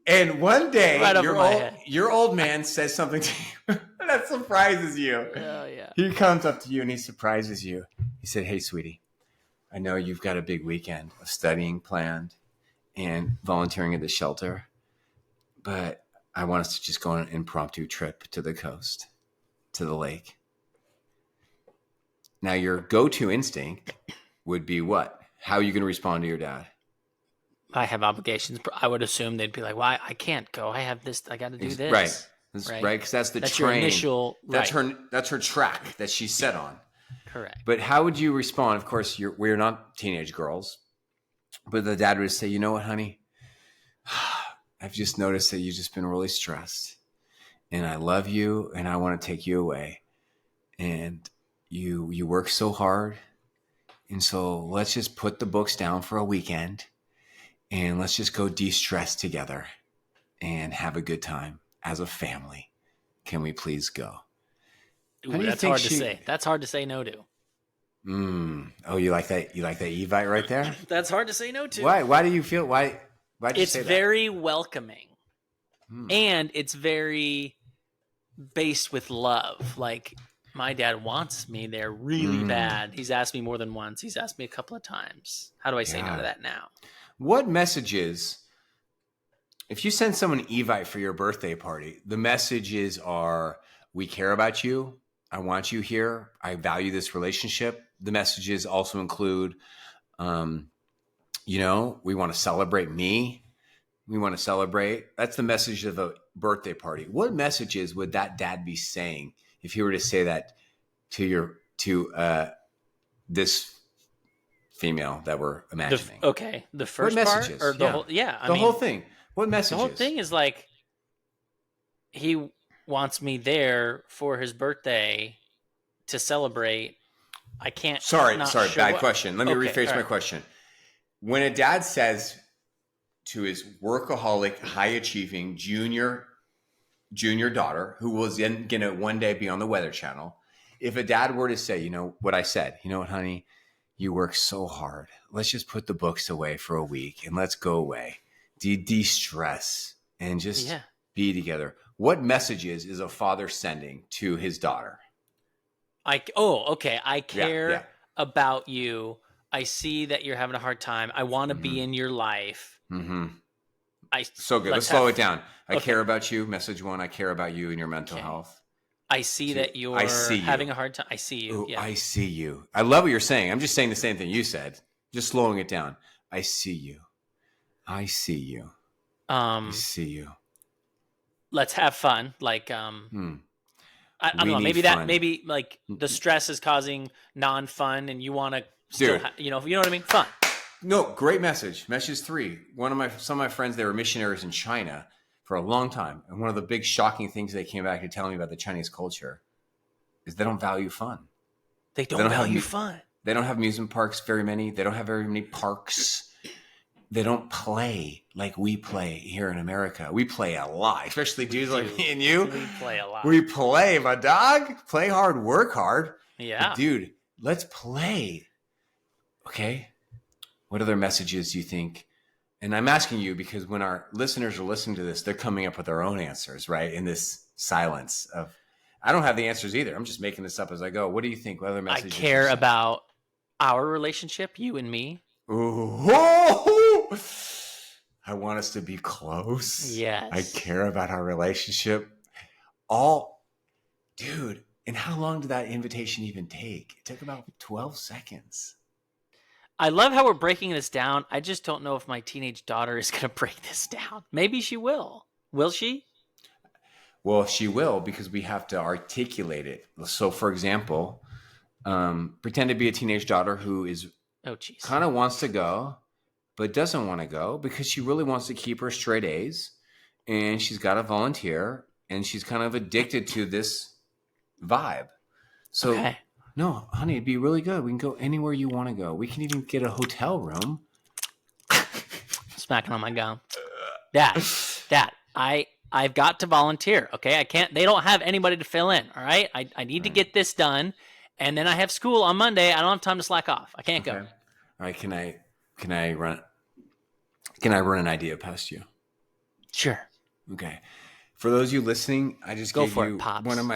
A: And one day,
B: right
A: your old man says something to you that surprises you.
B: Oh, yeah.
A: He comes up to you and he surprises you. He said, hey, sweetie, I know you've got a big weekend of studying planned and volunteering at the shelter, but I want us to just go on an impromptu trip to the coast, to the lake. Now, your go-to instinct would be what? How are you going to respond to your dad?
B: I have obligations. I would assume they'd be like, well, I can't go. I have this. I got to do this.
A: Right. Right. Because that's
B: that's
A: train.
B: Your initial.
A: That's her track that she's set on.
B: Correct.
A: But how would you respond? Of course, we're not teenage girls. But the dad would say, you know what, honey? I've just noticed that you've just been really stressed. And I love you and I want to take you away. And you work so hard. And so let's just put the books down for a weekend. And let's just go de-stress together and have a good time as a family. Can we please go? How
B: Ooh,
A: do you
B: that's
A: think
B: hard to say. That's hard to say no to.
A: Oh, you like that? You like that Evite right there?
B: That's hard to say no to.
A: Why? Why do you feel? Why'd you
B: It's
A: say that?
B: very welcoming,
A: Hmm.
B: and it's very based with love. Like my dad wants me there really bad. He's asked me more than once. He's asked me a couple of times. How do I say no to
A: Yeah.
B: that now?
A: What messages? If you send someone an Evite for your birthday party, the messages are: we care about you. I want you here. I value this relationship. The messages also include, we want to celebrate me. We want to celebrate. That's the message of the birthday party. What messages would that dad be saying if he were to say that to this female that we're imagining?
B: The
A: What
B: first part
A: messages?
B: or the whole? Yeah, I
A: the
B: mean,
A: whole thing. What
B: the
A: messages?
B: whole thing is like he wants me there for his birthday to celebrate. I can't.
A: Sorry,
B: Not sure
A: bad
B: what.
A: question. Let me
B: Okay,
A: rephrase
B: all
A: my
B: right.
A: question. When a dad says to his workaholic, high achieving junior daughter, who was then gonna one day be on the Weather Channel, if a dad were to say, you know what I said, you know what, honey, you work so hard. Let's just put the books away for a week and let's go away, de-stress, and just
B: Yeah.
A: be together. What messages is a father sending to his daughter?
B: Okay. I
A: Yeah,
B: care
A: yeah.
B: about you. I see that you're having a hard time. I want to be in your life.
A: Mm-hmm.
B: I
A: So good. Let's
B: let's
A: slow
B: have
A: it down. I
B: okay.
A: care about you. Message one, I care about you and your mental
B: Okay.
A: health.
B: I see
A: Two,
B: that
A: I see
B: you're
A: you.
B: having a hard time. I see you.
A: Oh,
B: Yeah.
A: I see you. I love what you're saying. I'm just saying the same thing you said. Just slowing it down. I see you. I see you. I
B: Um
A: see you.
B: let's have fun. Like I don't
A: We
B: know.
A: need
B: Maybe that.
A: fun.
B: Maybe like the stress is causing non-fun, and you want to still,
A: Dude.
B: you know what I mean? Fun.
A: No, great message. Message three. Some of my friends, they were missionaries in China for a long time. And one of the big shocking things they came back to tell me about the Chinese culture is they don't value fun.
B: They
A: They
B: don't
A: don't have
B: value fun.
A: They don't have amusement parks very many. They don't have very many parks. They don't play like we play here in America. We play a lot, especially dudes like me and you.
B: We play a lot.
A: We play, my dog. Play hard, work hard.
B: Yeah.
A: But dude, let's play. Okay. What other messages do you think? And I'm asking you because when our listeners are listening to this, they're coming up with their own answers, right? In this silence of, I don't have the answers either. I'm just making this up as I go. What do you think? What other
B: I
A: messages?
B: care about our relationship, you and me.
A: Ooh. I want us to be close.
B: Yes.
A: I care about our relationship. Dude, and how long did that invitation even take? It took about 12 seconds.
B: I love how we're breaking this down. I just don't know if my teenage daughter is going to break this down. Maybe she will. Will she?
A: Well, she will because we have to articulate it. So, for example, pretend to be a teenage daughter who is kind of wants to go, but doesn't want to go because she really wants to keep her straight A's, and she's got to volunteer, and she's kind of addicted to this vibe. So,
B: okay.
A: No, honey, it'd be really good. We can go anywhere you want to go. We can even get a hotel room.
B: Smacking on my gum. Dad, I've got to volunteer. Okay, I can't. They don't have anybody to fill in. All right, I need to get this done, and then I have school on Monday. I don't have time to slack off. I can't go.
A: All right, can I run an idea past you?
B: Sure.
A: Okay. For those of you listening, I just gave you one of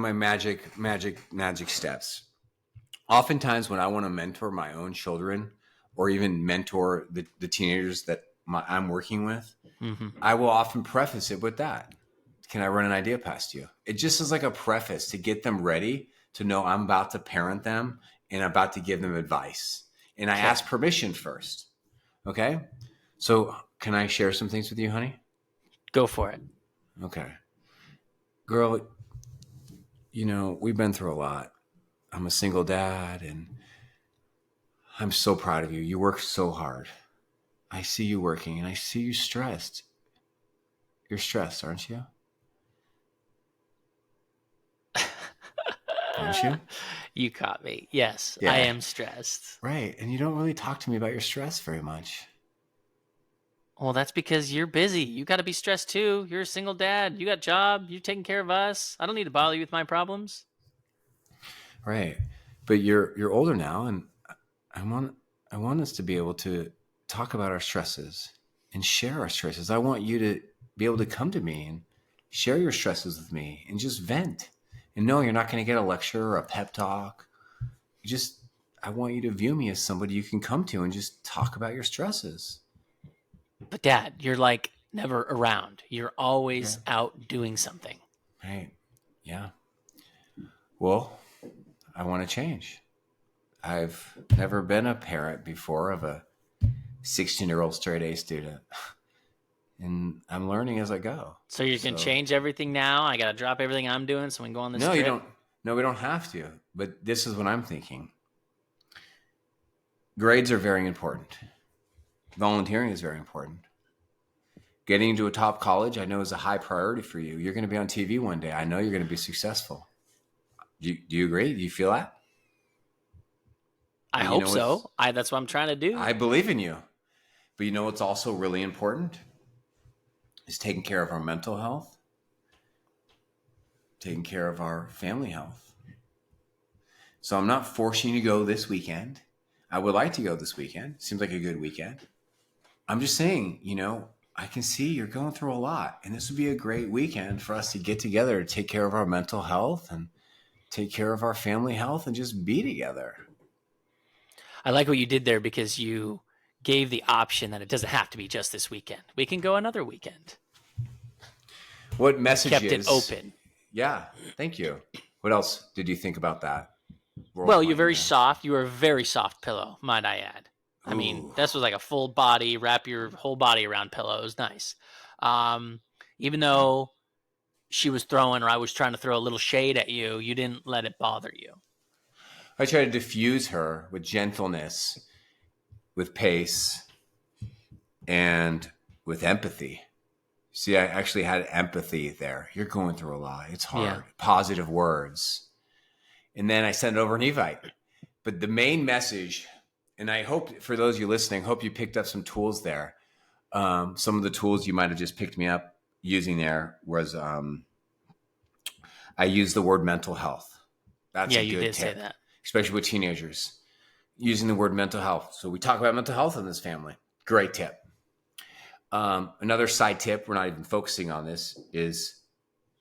A: my magic steps. Oftentimes, when I want to mentor my own children, or even mentor the teenagers that I'm working with, I will often preface it with that. Can I run an idea past you? It just is like a preface to get them ready to know I'm about to parent them and about to give them advice. And I ask permission first. Okay? So can I share some things with you, honey?
B: Go for it.
A: Okay. Girl, we've been through a lot. I'm a single dad, and I'm so proud of you. You work so hard. I see you working, and I see you stressed. You're stressed, aren't you? Aren't you?
B: You caught me. Yes, yeah. I am stressed.
A: Right. And you don't really talk to me about your stress very much.
B: Well, that's because you're busy. You got to be stressed too. You're a single dad. You got a job. You're taking care of us. I don't need to bother you with my problems.
A: Right. But you're older now, and I want I want us to be able to talk about our stresses and share our stresses. I want you to be able to come to me and share your stresses with me and just vent. And no, you're not going to get a lecture or a pep talk. You just I want you to view me as somebody you can come to and just talk about your stresses.
B: But Dad, you're like never around. You're
A: Yeah.
B: always out doing something.
A: Right. Yeah. Well, I want to change. I've never been a parent before of a 16-year-old straight A student, and I'm learning as I go.
B: So you can
A: So,
B: change everything now. I got to drop everything I'm doing so we can go on this
A: no, you
B: trip.
A: don't. No, we don't have to. But this is what I'm thinking. Grades are very important. Volunteering is very important. Getting into a top college, I know, is a high priority for you. You're going to be on TV one day. I know you're going to be successful. Do you agree? Do you feel that?
B: I
A: But you
B: hope
A: know what's?
B: so. That's what I'm trying to do.
A: I believe in you. But you know what's also really important is taking care of our mental health, taking care of our family health. So I'm not forcing you to go this weekend. I would like to go this weekend. Seems like a good weekend. I'm just saying, I can see you're going through a lot, and this would be a great weekend for us to get together to take care of our mental health and take care of our family health and just be together.
B: I like what you did there because you gave the option that it doesn't have to be just this weekend. We can go another weekend.
A: What message
B: Kept it
A: is
B: open.
A: Yeah, thank you. What else did you think about that?
B: Well, you're very soft. You were a very soft pillow, might I add. I mean,
A: Ooh.
B: this was like a full body, wrap your whole body around pillow. It was nice. Even though she was throwing, or I was trying to throw a little shade at you, you didn't let it bother you.
A: I try to diffuse her with gentleness, with pace, and with empathy. See, I actually had empathy there. You're going through a lot. It's hard.
B: Yeah.
A: Positive words. And then I sent over an Evite. But the main message, and I hope for those of you listening, hope you picked up some tools there. Some of the tools you might have just picked me up using there was I used the word mental health. That's
B: Yeah,
A: a
B: you
A: good
B: did say
A: tip,
B: that.
A: especially with teenagers. Using the word mental health. So we talk about mental health in this family. Great tip. Another side tip, we're not even focusing on this, is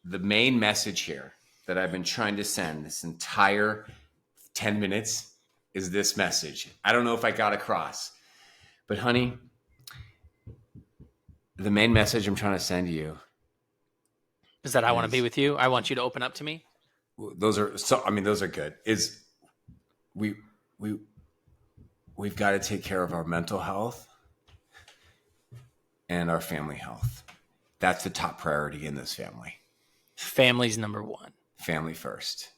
A: the main message here that I've been trying to send this entire 10 minutes is this message. I don't know if I got across, but honey, the main message I'm trying to send to you
B: Is that I want to be
A: is
B: with you? I want you to open up to me?
A: those are good. Is we we we've got to take care of our mental health and our family health. That's the top priority in this family.
B: Family's number one.
A: Family first.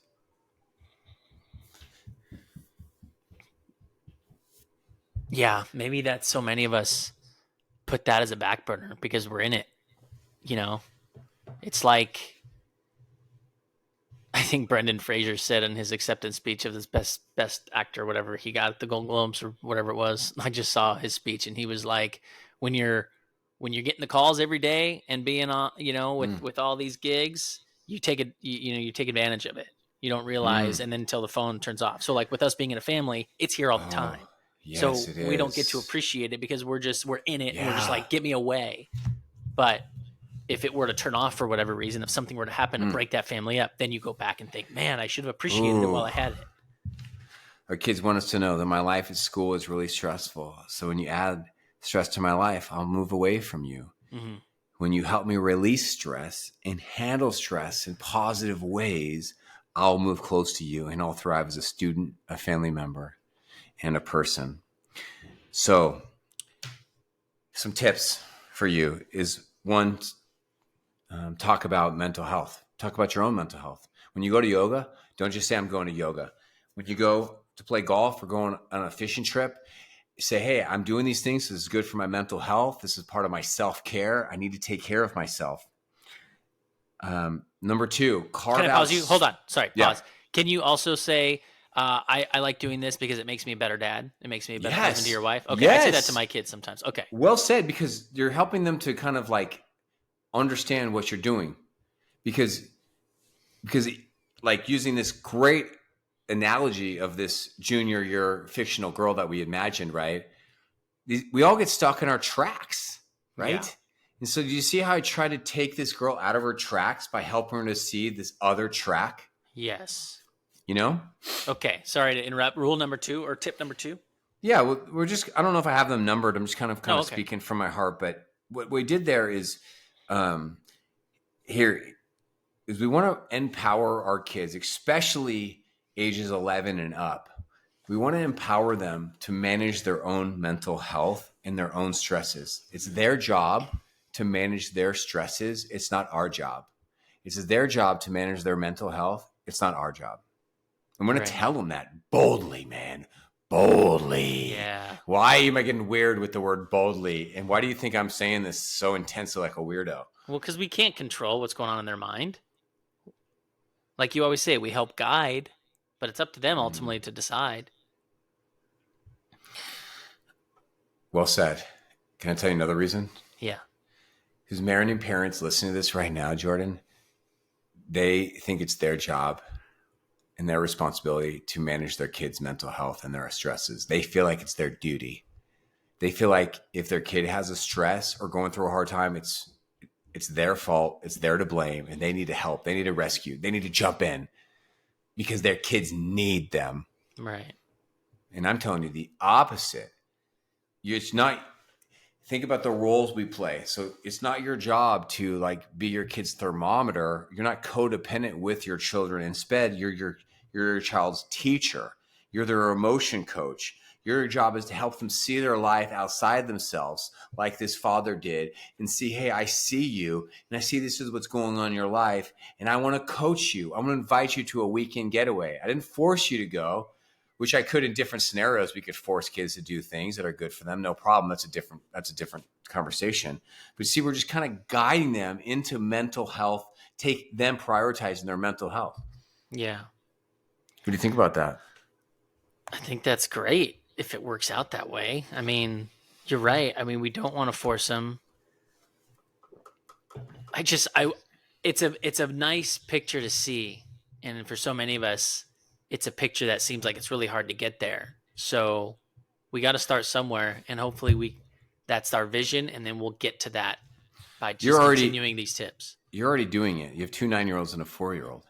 B: Yeah, maybe that's so many of us put that as a back burner because we're in it. It's like I think Brendan Fraser said in his acceptance speech of this best actor, whatever he got at the Golden Globes or whatever it was. I just saw his speech and he was like, when you're getting the calls every day and being on, with all these gigs, you take it, you take advantage of it. You don't realize, and then until the phone turns off. So like with us being in a family, it's here all the time.
A: Yes,
B: So
A: it
B: we don't get to
A: is.
B: appreciate it because we're in it and we're just
A: Yeah.
B: like, get me away. But if it were to turn off for whatever reason, if something were to happen to break that family up, then you go back and think, man, I should have appreciated it while I had it.
A: Our kids want us to know that my life at school is really stressful. So when you add stress to my life, I'll move away from you.
B: Mm-hmm.
A: When you help me release stress and handle stress in positive ways, I'll move close to you and I'll thrive as a student, a family member, and a person. So some tips for you is one, talk about mental health. Talk about your own mental health. When you go to yoga, don't just say, I'm going to yoga. When you go to play golf or go on a fishing trip, say, hey, I'm doing these things. This is good for my mental health. This is part of my self-care. I need to take care of myself. Number two, carve out.
B: Can I pause you? Hold on. Sorry,
A: Yeah.
B: pause. Can you also say, I like doing this because it makes me a better dad. It makes me a better husband to your wife. Okay, I say that to my kids sometimes. Okay.
A: Well said, because you're helping them to kind of like understand what you're doing. Because like using this great analogy of this junior year fictional girl that we imagined, right? We all get stuck in our tracks, right?
B: Yeah.
A: And so do you see how I try to take this girl out of her tracks by helping her to see this other track,
B: Yes.
A: you know?
B: Okay. Sorry to interrupt. Rule number 2 or tip number 2.
A: Yeah, we're just, I don't know if I have them numbered. I'm just kind
B: Oh,
A: of
B: okay.
A: speaking from my heart. But what we did there is here is we want to empower our kids, especially ages 11 and up. We want to empower them to manage their own mental health and their own stresses. It's their job to manage their stresses. It's not our job. It's their job to manage their mental health. It's not our job. I'm going to tell them that boldly, man. Boldly.
B: Yeah.
A: Why am I getting weird with the word boldly? And why do you think I'm saying this so intensely like a weirdo?
B: Well, because we can't control what's going on in their mind. Like you always say, we help guide, but it's up to them ultimately to decide.
A: Well said. Can I tell you another reason?
B: Yeah.
A: Because parenting parents listening to this right now, Jordan, they think it's their job and their responsibility to manage their kids' mental health and their stresses. They feel like it's their duty. They feel like if their kid has a stress or going through a hard time, it's their fault. It's their to blame, and they need to help. They need to rescue. They need to jump in because their kids need them.
B: Right.
A: And I'm telling you the opposite. It's not. Think about the roles we play. So it's not your job to like be your kid's thermometer. You're not codependent with your children. Instead, you're your child's teacher. You're their emotion coach. Your job is to help them see their life outside themselves, like this father did, and see, hey, I see you, and I see this is what's going on in your life, and I want to coach you. I want to invite you to a weekend getaway. I didn't force you to go, which I could in different scenarios. We could force kids to do things that are good for them. No problem. That's a different conversation. But see, we're just kind of guiding them into mental health, take them prioritizing their mental health.
B: Yeah.
A: What do you think about that?
B: I think that's great if it works out that way. I mean, you're right. I mean, we don't want to force them. It's a nice picture to see. And for so many of us, it's a picture that seems like it's really hard to get there. So we got to start somewhere, and hopefully that's our vision, and then we'll get to that by just continuing these tips.
A: You're already doing it. You have 2 9-year-olds and a 4-year-old.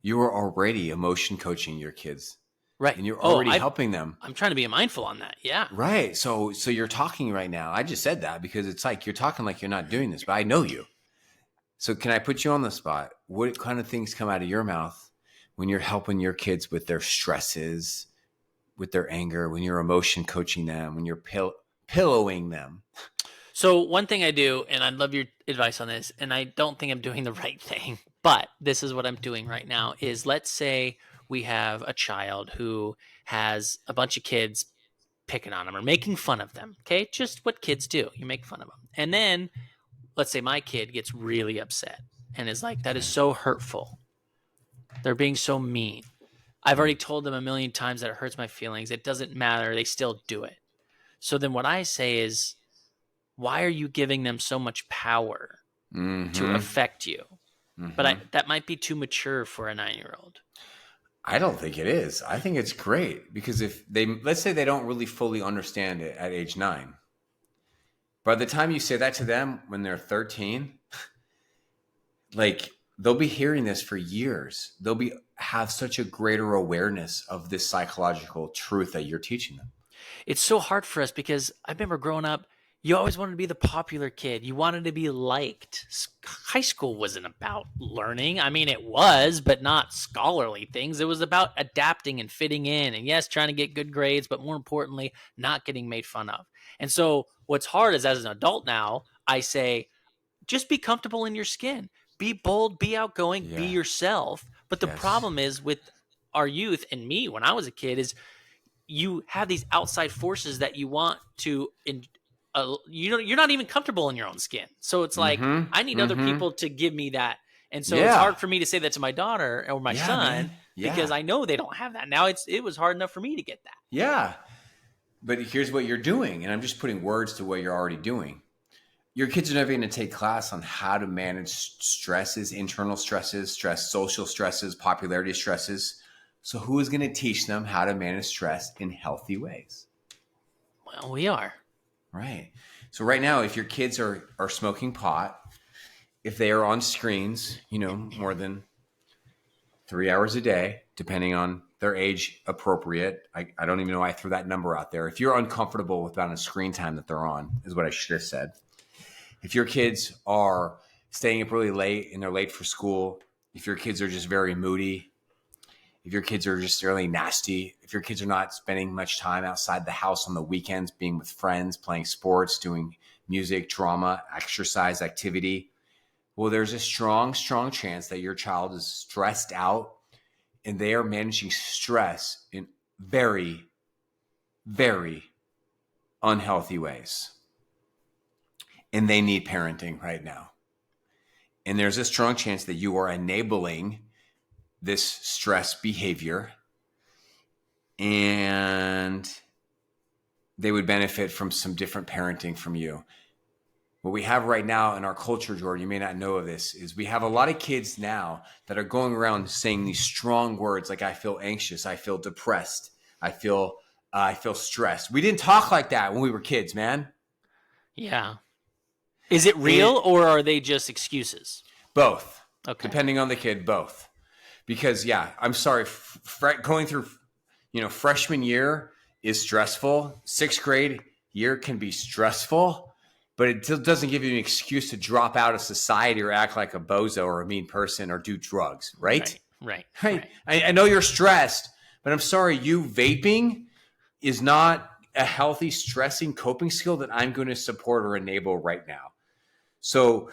A: You are already emotion coaching your kids.
B: Right.
A: And you're already helping them.
B: I'm trying to be mindful on that. Yeah.
A: Right. So you're talking right now. I just said that because it's like you're talking like you're not doing this, but I know you. So can I put you on the spot? What kind of things come out of your mouth when you're helping your kids with their stresses, with their anger, when you're emotion coaching them, when you're pillowing them?
B: So one thing I do, and I'd love your advice on this, and I don't think I'm doing the right thing, but this is what I'm doing right now, is let's say we have a child who has a bunch of kids picking on them or making fun of them. Okay. Just what kids do. You make fun of them. And then let's say my kid gets really upset and is like, that is so hurtful. They're being so mean. I've already told them a million times that it hurts my feelings. It doesn't matter. They still do it. So then what I say is, why are you giving them so much power to affect you? But that might be too mature for a 9-year-old.
A: I don't think it is. I think it's great because if let's say they don't really fully understand it at age 9. By the time you say that to them when they're 13, like they'll be hearing this for years. They'll have such a greater awareness of this psychological truth that you're teaching them.
B: It's so hard for us because I remember growing up, you always wanted to be the popular kid. You wanted to be liked. High school wasn't about learning. I mean, it was, but not scholarly things. It was about adapting and fitting in. And yes, trying to get good grades, but more importantly, not getting made fun of. And so what's hard is as an adult now, I say, just be comfortable in your skin. Be bold, be outgoing, be yourself. But the problem is with our youth and me when I was a kid is you have these outside forces that you want to you're not even comfortable in your own skin. So it's like, I need other people to give me that. And so it's hard for me to say that to my daughter or my son because I know they don't have that. Now it was hard enough for me to get that.
A: Yeah. But here's what you're doing. And I'm just putting words to what you're already doing. Your kids are never going to take class on how to manage stresses, internal stresses, social stresses, popularity stresses. So who is going to teach them how to manage stress in healthy ways?
B: Well, we are.
A: Right. So right now, if your kids are smoking pot, if they are on screens, more than 3 hours a day, depending on their age appropriate. I don't even know why I threw that number out there. If you're uncomfortable with the amount of screen time that they're on, is what I should have said. If your kids are staying up really late and they're late for school, if your kids are just very moody, if your kids are just really nasty, if your kids are not spending much time outside the house on the weekends, being with friends, playing sports, doing music, drama, exercise, activity, well, there's a strong, strong chance that your child is stressed out and they are managing stress in very, very unhealthy ways. And they need parenting right now. And there's a strong chance that you are enabling this stress behavior, and they would benefit from some different parenting from you. What we have right now in our culture, Jordan, you may not know of this, is we have a lot of kids now that are going around saying these strong words like, I feel anxious, I feel depressed, I feel stressed. We didn't talk like that when we were kids, man.
B: Yeah. Is it real or are they just excuses?
A: Both.
B: Okay.
A: Depending on the kid, both. Because, yeah, I'm sorry, going through, freshman year is stressful. 6th grade year can be stressful, but it doesn't give you an excuse to drop out of society or act like a bozo or a mean person or do drugs, right?
B: Right.
A: I know you're stressed, but I'm sorry, you vaping is not a healthy stressing coping skill that I'm going to support or enable right now. So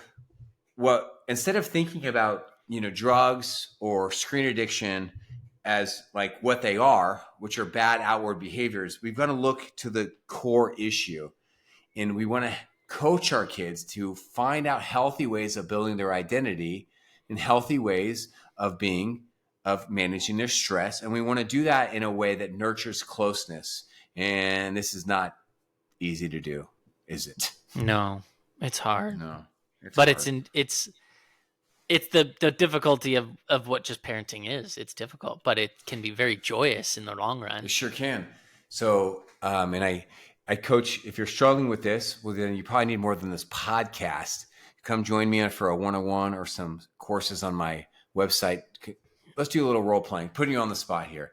A: instead of thinking about, drugs or screen addiction as like what they are, which are bad outward behaviors, we've got to look to the core issue. And we want to coach our kids to find out healthy ways of building their identity and healthy ways of managing their stress. And we want to do that in a way that nurtures closeness. And this is not easy to do, is it?
B: No, it's hard.
A: No,
B: but hard. It's the difficulty of what just parenting is. It's difficult, but it can be very joyous in the long run.
A: It sure can. So, and I coach, if you're struggling with this, well, then you probably need more than this podcast. Come join me for a one-on-one or some courses on my website. Let's do a little role playing, putting you on the spot here.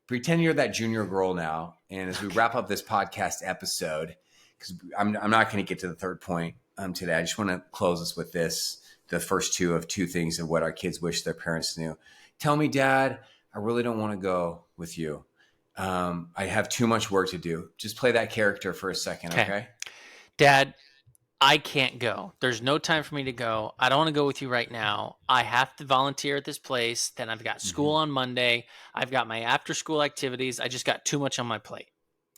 A: Pretend you're that junior girl now. And as we wrap up this podcast episode, because I'm not going to get to the third point today. I just want to close us with this, the first two things of what our kids wish their parents knew. Tell me, Dad, I really don't want to go with you. I have too much work to do. Just play that character for a second, okay?
B: Dad, I can't go. There's no time for me to go. I don't want to go with you right now. I have to volunteer at this place. Then I've got school on Monday. I've got my after-school activities. I just got too much on my plate.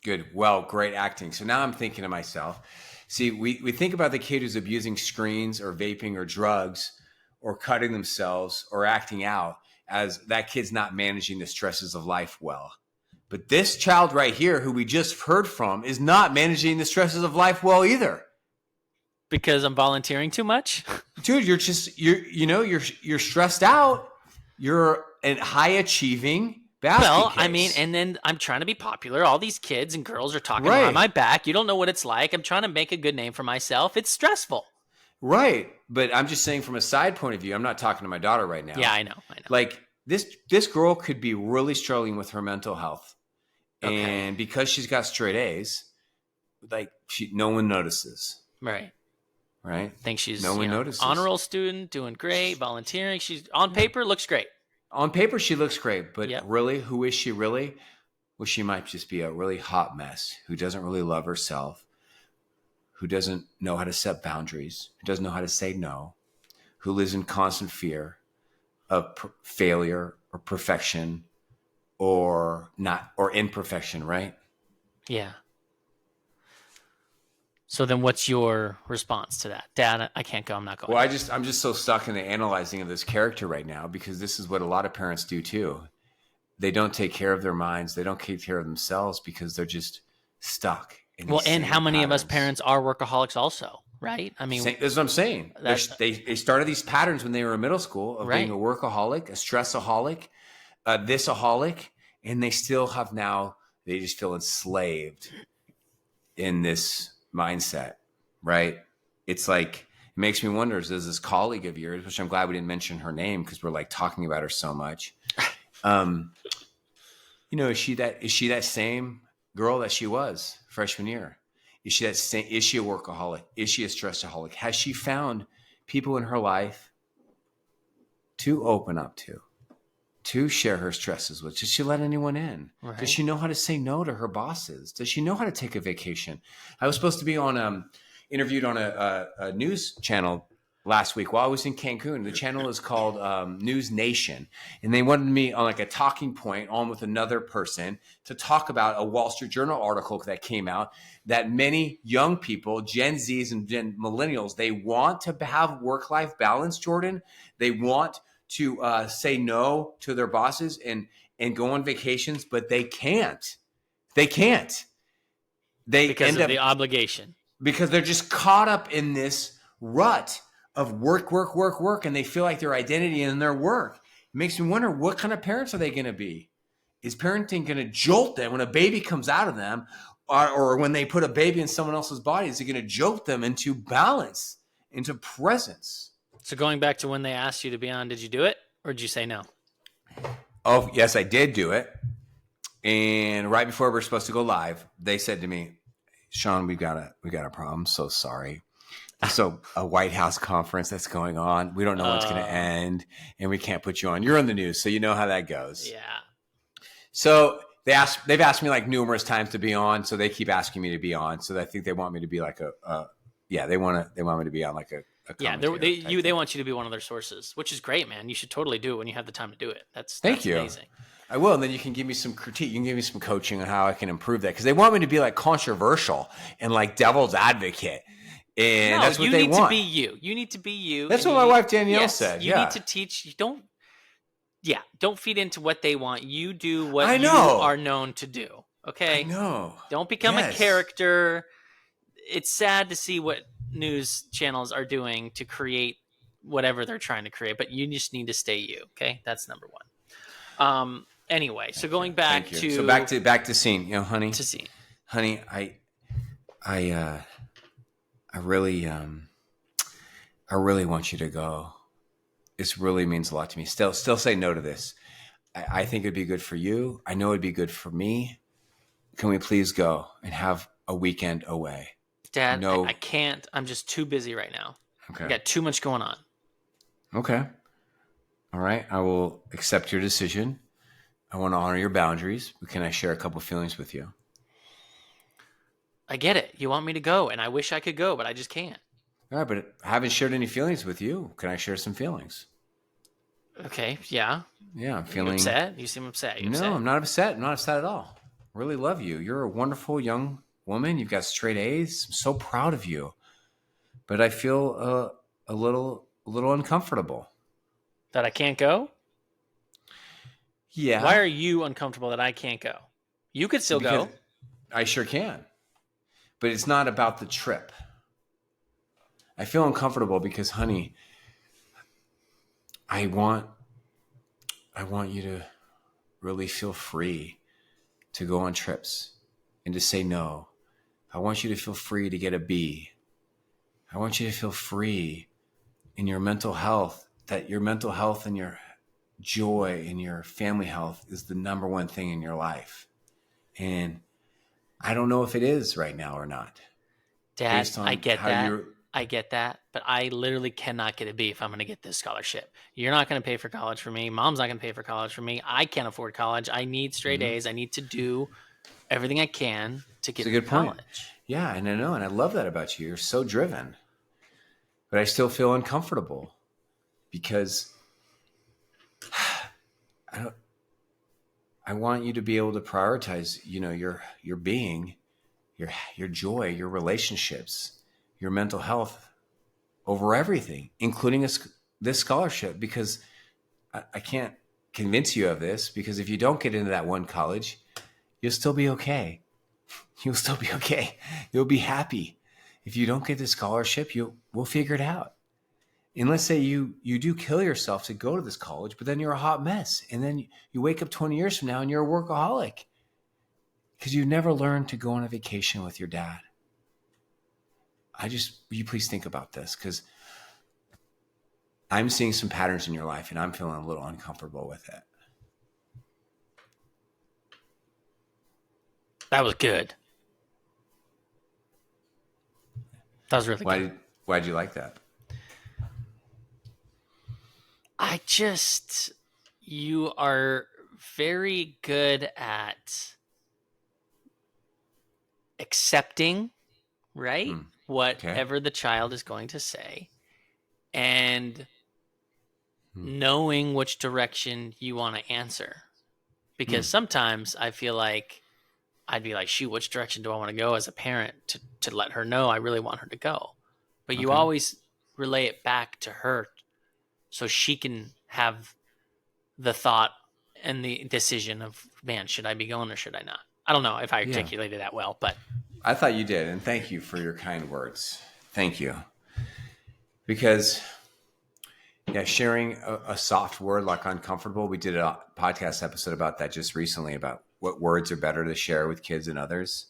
B: Good.
A: Well, great acting. So now I'm thinking to myself, see, we think about the kid who's abusing screens or vaping or drugs or cutting themselves or acting out as that kid's not managing the stresses of life well. But this child right here, who we just heard from, is not managing the stresses of life well either.
B: Because I'm volunteering too much?
A: Dude, you're stressed out. You're a high achieving basket case.
B: I mean, and then I'm trying to be popular. All these kids and girls are talking behind my back. You don't know what it's like. I'm trying to make a good name for myself. It's stressful.
A: Right. But I'm just saying from a side point of view, I'm not talking to my daughter right now.
B: Yeah, I know.
A: Like this girl could be really struggling with her mental health. Okay. And because she's got straight A's, like no one notices.
B: Right. Think she's
A: notices.
B: Honor roll student, doing great, volunteering. She's on paper, looks great.
A: On paper, she looks great, but really, who is she really? Well, she might just be a really hot mess who doesn't really love herself, who doesn't know how to set boundaries, who doesn't know how to say no, who lives in constant fear of failure or perfection or imperfection, right?
B: Yeah. So then what's your response to that? Dad, I can't go. I'm not going.
A: Well, I'm just so stuck in the analyzing of this character right now because this is what a lot of parents do too. They don't take care of their minds. They don't take care of themselves because they're just stuck.
B: And how many of us parents are workaholics also, right? I mean,
A: that's what I'm saying. They started these patterns when they were in middle school of being a workaholic, a stressaholic, thisaholic, and they still have now, they just feel enslaved in this mindset, right? It's like, it makes me wonder, is this colleague of yours, which I'm glad we didn't mention her name because we're like talking about her so much. Is she that same girl that she was freshman year? Is she a workaholic? Is she a stressaholic? Has she found people in her life to open up to share her stresses with? Does she let anyone in?
B: Right.
A: Does she know how to say no to her bosses? Does she know how to take a vacation? I was supposed to be interviewed on a news channel last week while I was in Cancun. The channel is called News Nation. And they wanted me on like a talking point on with another person to talk about a Wall Street Journal article that came out that many young people, Gen Zs and Gen Millennials, they want to have work-life balance, Jordan. They want to say no to their bosses and go on vacations, but they can't. Because
B: of the obligation.
A: Because they're just caught up in this rut of work, and they feel like their identity in their work. It makes me wonder, what kind of parents are they going to be? Is parenting going to jolt them when a baby comes out of them, or when they put a baby in someone else's body? Is it going to jolt them into balance, into presence?
B: So going back to when they asked you to be on, did you do it or did you say no?
A: Oh, yes, I did do it. And right before we were supposed to go live, they said to me, Sean, we got a problem. So sorry. So a White House conference that's going on. We don't know when it's going to end, and we can't put you on. You're on the news, so you know how that goes.
B: Yeah.
A: So they've asked me like numerous times to be on, so they keep asking me to be on. So I think they want me to be like they want me to be on like a
B: they want you to be one of their sources, which is great, man. You should totally do it when you have the time to do it. That's amazing.
A: I will, and then you can give me some critique. You can give me some coaching on how I can improve that, because they want me to be like controversial and like devil's advocate. And that's what they want.
B: You need to be you. You need to be you.
A: That's what my wife Danielle said.
B: You need to teach. Don't feed into what they want. You do what you are known to do. Okay?
A: I know.
B: Don't become a character. It's sad to see what news channels are doing to create whatever they're trying to create, but you just need to stay you. Okay? That's number one. Anyway, so going back to
A: back to scene, honey.
B: To scene.
A: Honey, I really want you to go. This really means a lot to me. Still say no to this. I think it'd be good for you. I know it'd be good for me. Can we please go and have a weekend away?
B: Dad, no. I can't. I'm just too busy right now.
A: Okay.
B: I got too much going on.
A: Okay. All right. I will accept your decision. I want to honor your boundaries. Can I share a couple feelings with you?
B: I get it. You want me to go, and I wish I could go, but I just can't.
A: All right, but I haven't shared any feelings with you. Can I share some feelings?
B: Okay, yeah.
A: Yeah, I'm feeling...
B: You upset? You seem upset.
A: No, I'm not upset. I'm not upset at all. Really love you. You're a wonderful young woman. You've got straight A's. I'm so proud of you. But I feel a little uncomfortable.
B: That I can't go?
A: Yeah.
B: Why are you uncomfortable that I can't go? You could still go.
A: I sure can. But it's not about the trip. I feel uncomfortable because, honey, I want you to really feel free to go on trips and to say no. I want you to feel free to get a B. I want you to feel free in your mental health, that your mental health and your joy and your family health is the number one thing in your life. And I don't know if it is right now or not.
B: Dad, I get that. I get that, but I literally cannot get a B if I'm going to get this scholarship. You're not going to pay for college for me. Mom's not going to pay for college for me. I can't afford college. I need straight A's. I need to do everything I can to get to college. Point.
A: Yeah, and I know, and I love that about you. You're so driven. But I still feel uncomfortable because I want you to be able to prioritize, your being, your joy, your relationships, your mental health over everything, including this scholarship, because I can't convince you of this, because if you don't get into that one college, you'll still be okay. You'll still be okay. You'll be happy. If you don't get the scholarship, we'll figure it out. And let's say you do kill yourself to go to this college, but then you're a hot mess. And then you wake up 20 years from now and you're a workaholic because you never learned to go on a vacation with your dad. Will you please think about this? Because I'm seeing some patterns in your life and I'm feeling a little uncomfortable with it.
B: That was good. That was really good.
A: Why'd you like that?
B: You are very good at accepting, right? Whatever the child is going to say, and knowing which direction you want to answer. Because sometimes I feel like I'd be like, shoot, which direction do I want to go as a parent to let her know I really want her to go? But you always relay it back to her so she can have the thought and the decision of, man, should I be going or should I not? I don't know if I articulated that well, but
A: I thought you did. And thank you for your kind words. Thank you. Because sharing a soft word like uncomfortable. We did a podcast episode about that just recently, about what words are better to share with kids and others.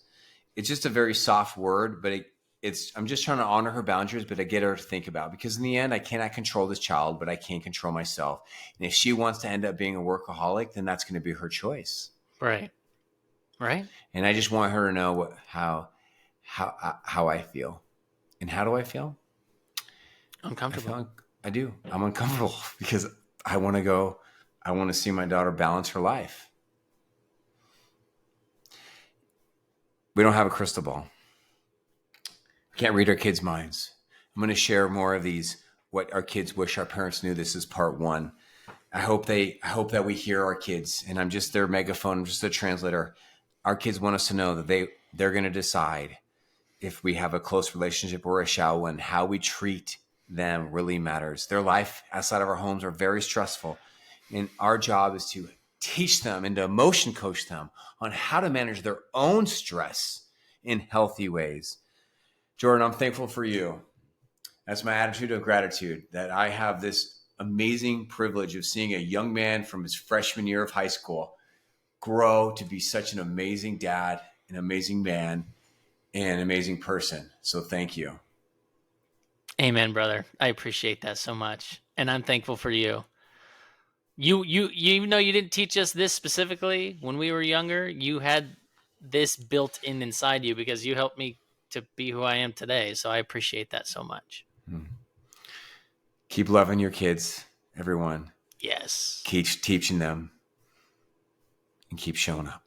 A: It's just a very soft word, but I'm just trying to honor her boundaries, but I get her to think about, because in the end, I cannot control this child, but I can control myself. And if she wants to end up being a workaholic, then that's going to be her choice.
B: Right.
A: And I just want her to know how I feel. And how do I feel?
B: Uncomfortable.
A: I do. I'm uncomfortable because I want to see my daughter balance her life. We don't have a crystal ball. We can't read our kids' minds. I'm going to share more of these, what our kids wish our parents knew. This is part 1. I hope that we hear our kids, and I'm just their megaphone. I'm just a translator. Our kids want us to know that they're going to decide if we have a close relationship or a shallow one. How we treat them really matters. Their life outside of our homes are very stressful, and our job is to teach them and to emotion coach them on how to manage their own stress in healthy ways. Jordan, I'm thankful for you. That's my attitude of gratitude, that I have this amazing privilege of seeing a young man from his freshman year of high school grow to be such an amazing dad, an amazing man, and an amazing person. So thank you.
B: Amen, brother. I appreciate that so much. And I'm thankful for you. You even though you didn't teach us this specifically when we were younger, you had this built inside you because you helped me to be who I am today. So I appreciate that so much.
A: Keep loving your kids, everyone.
B: Yes.
A: Keep teaching them and keep showing up.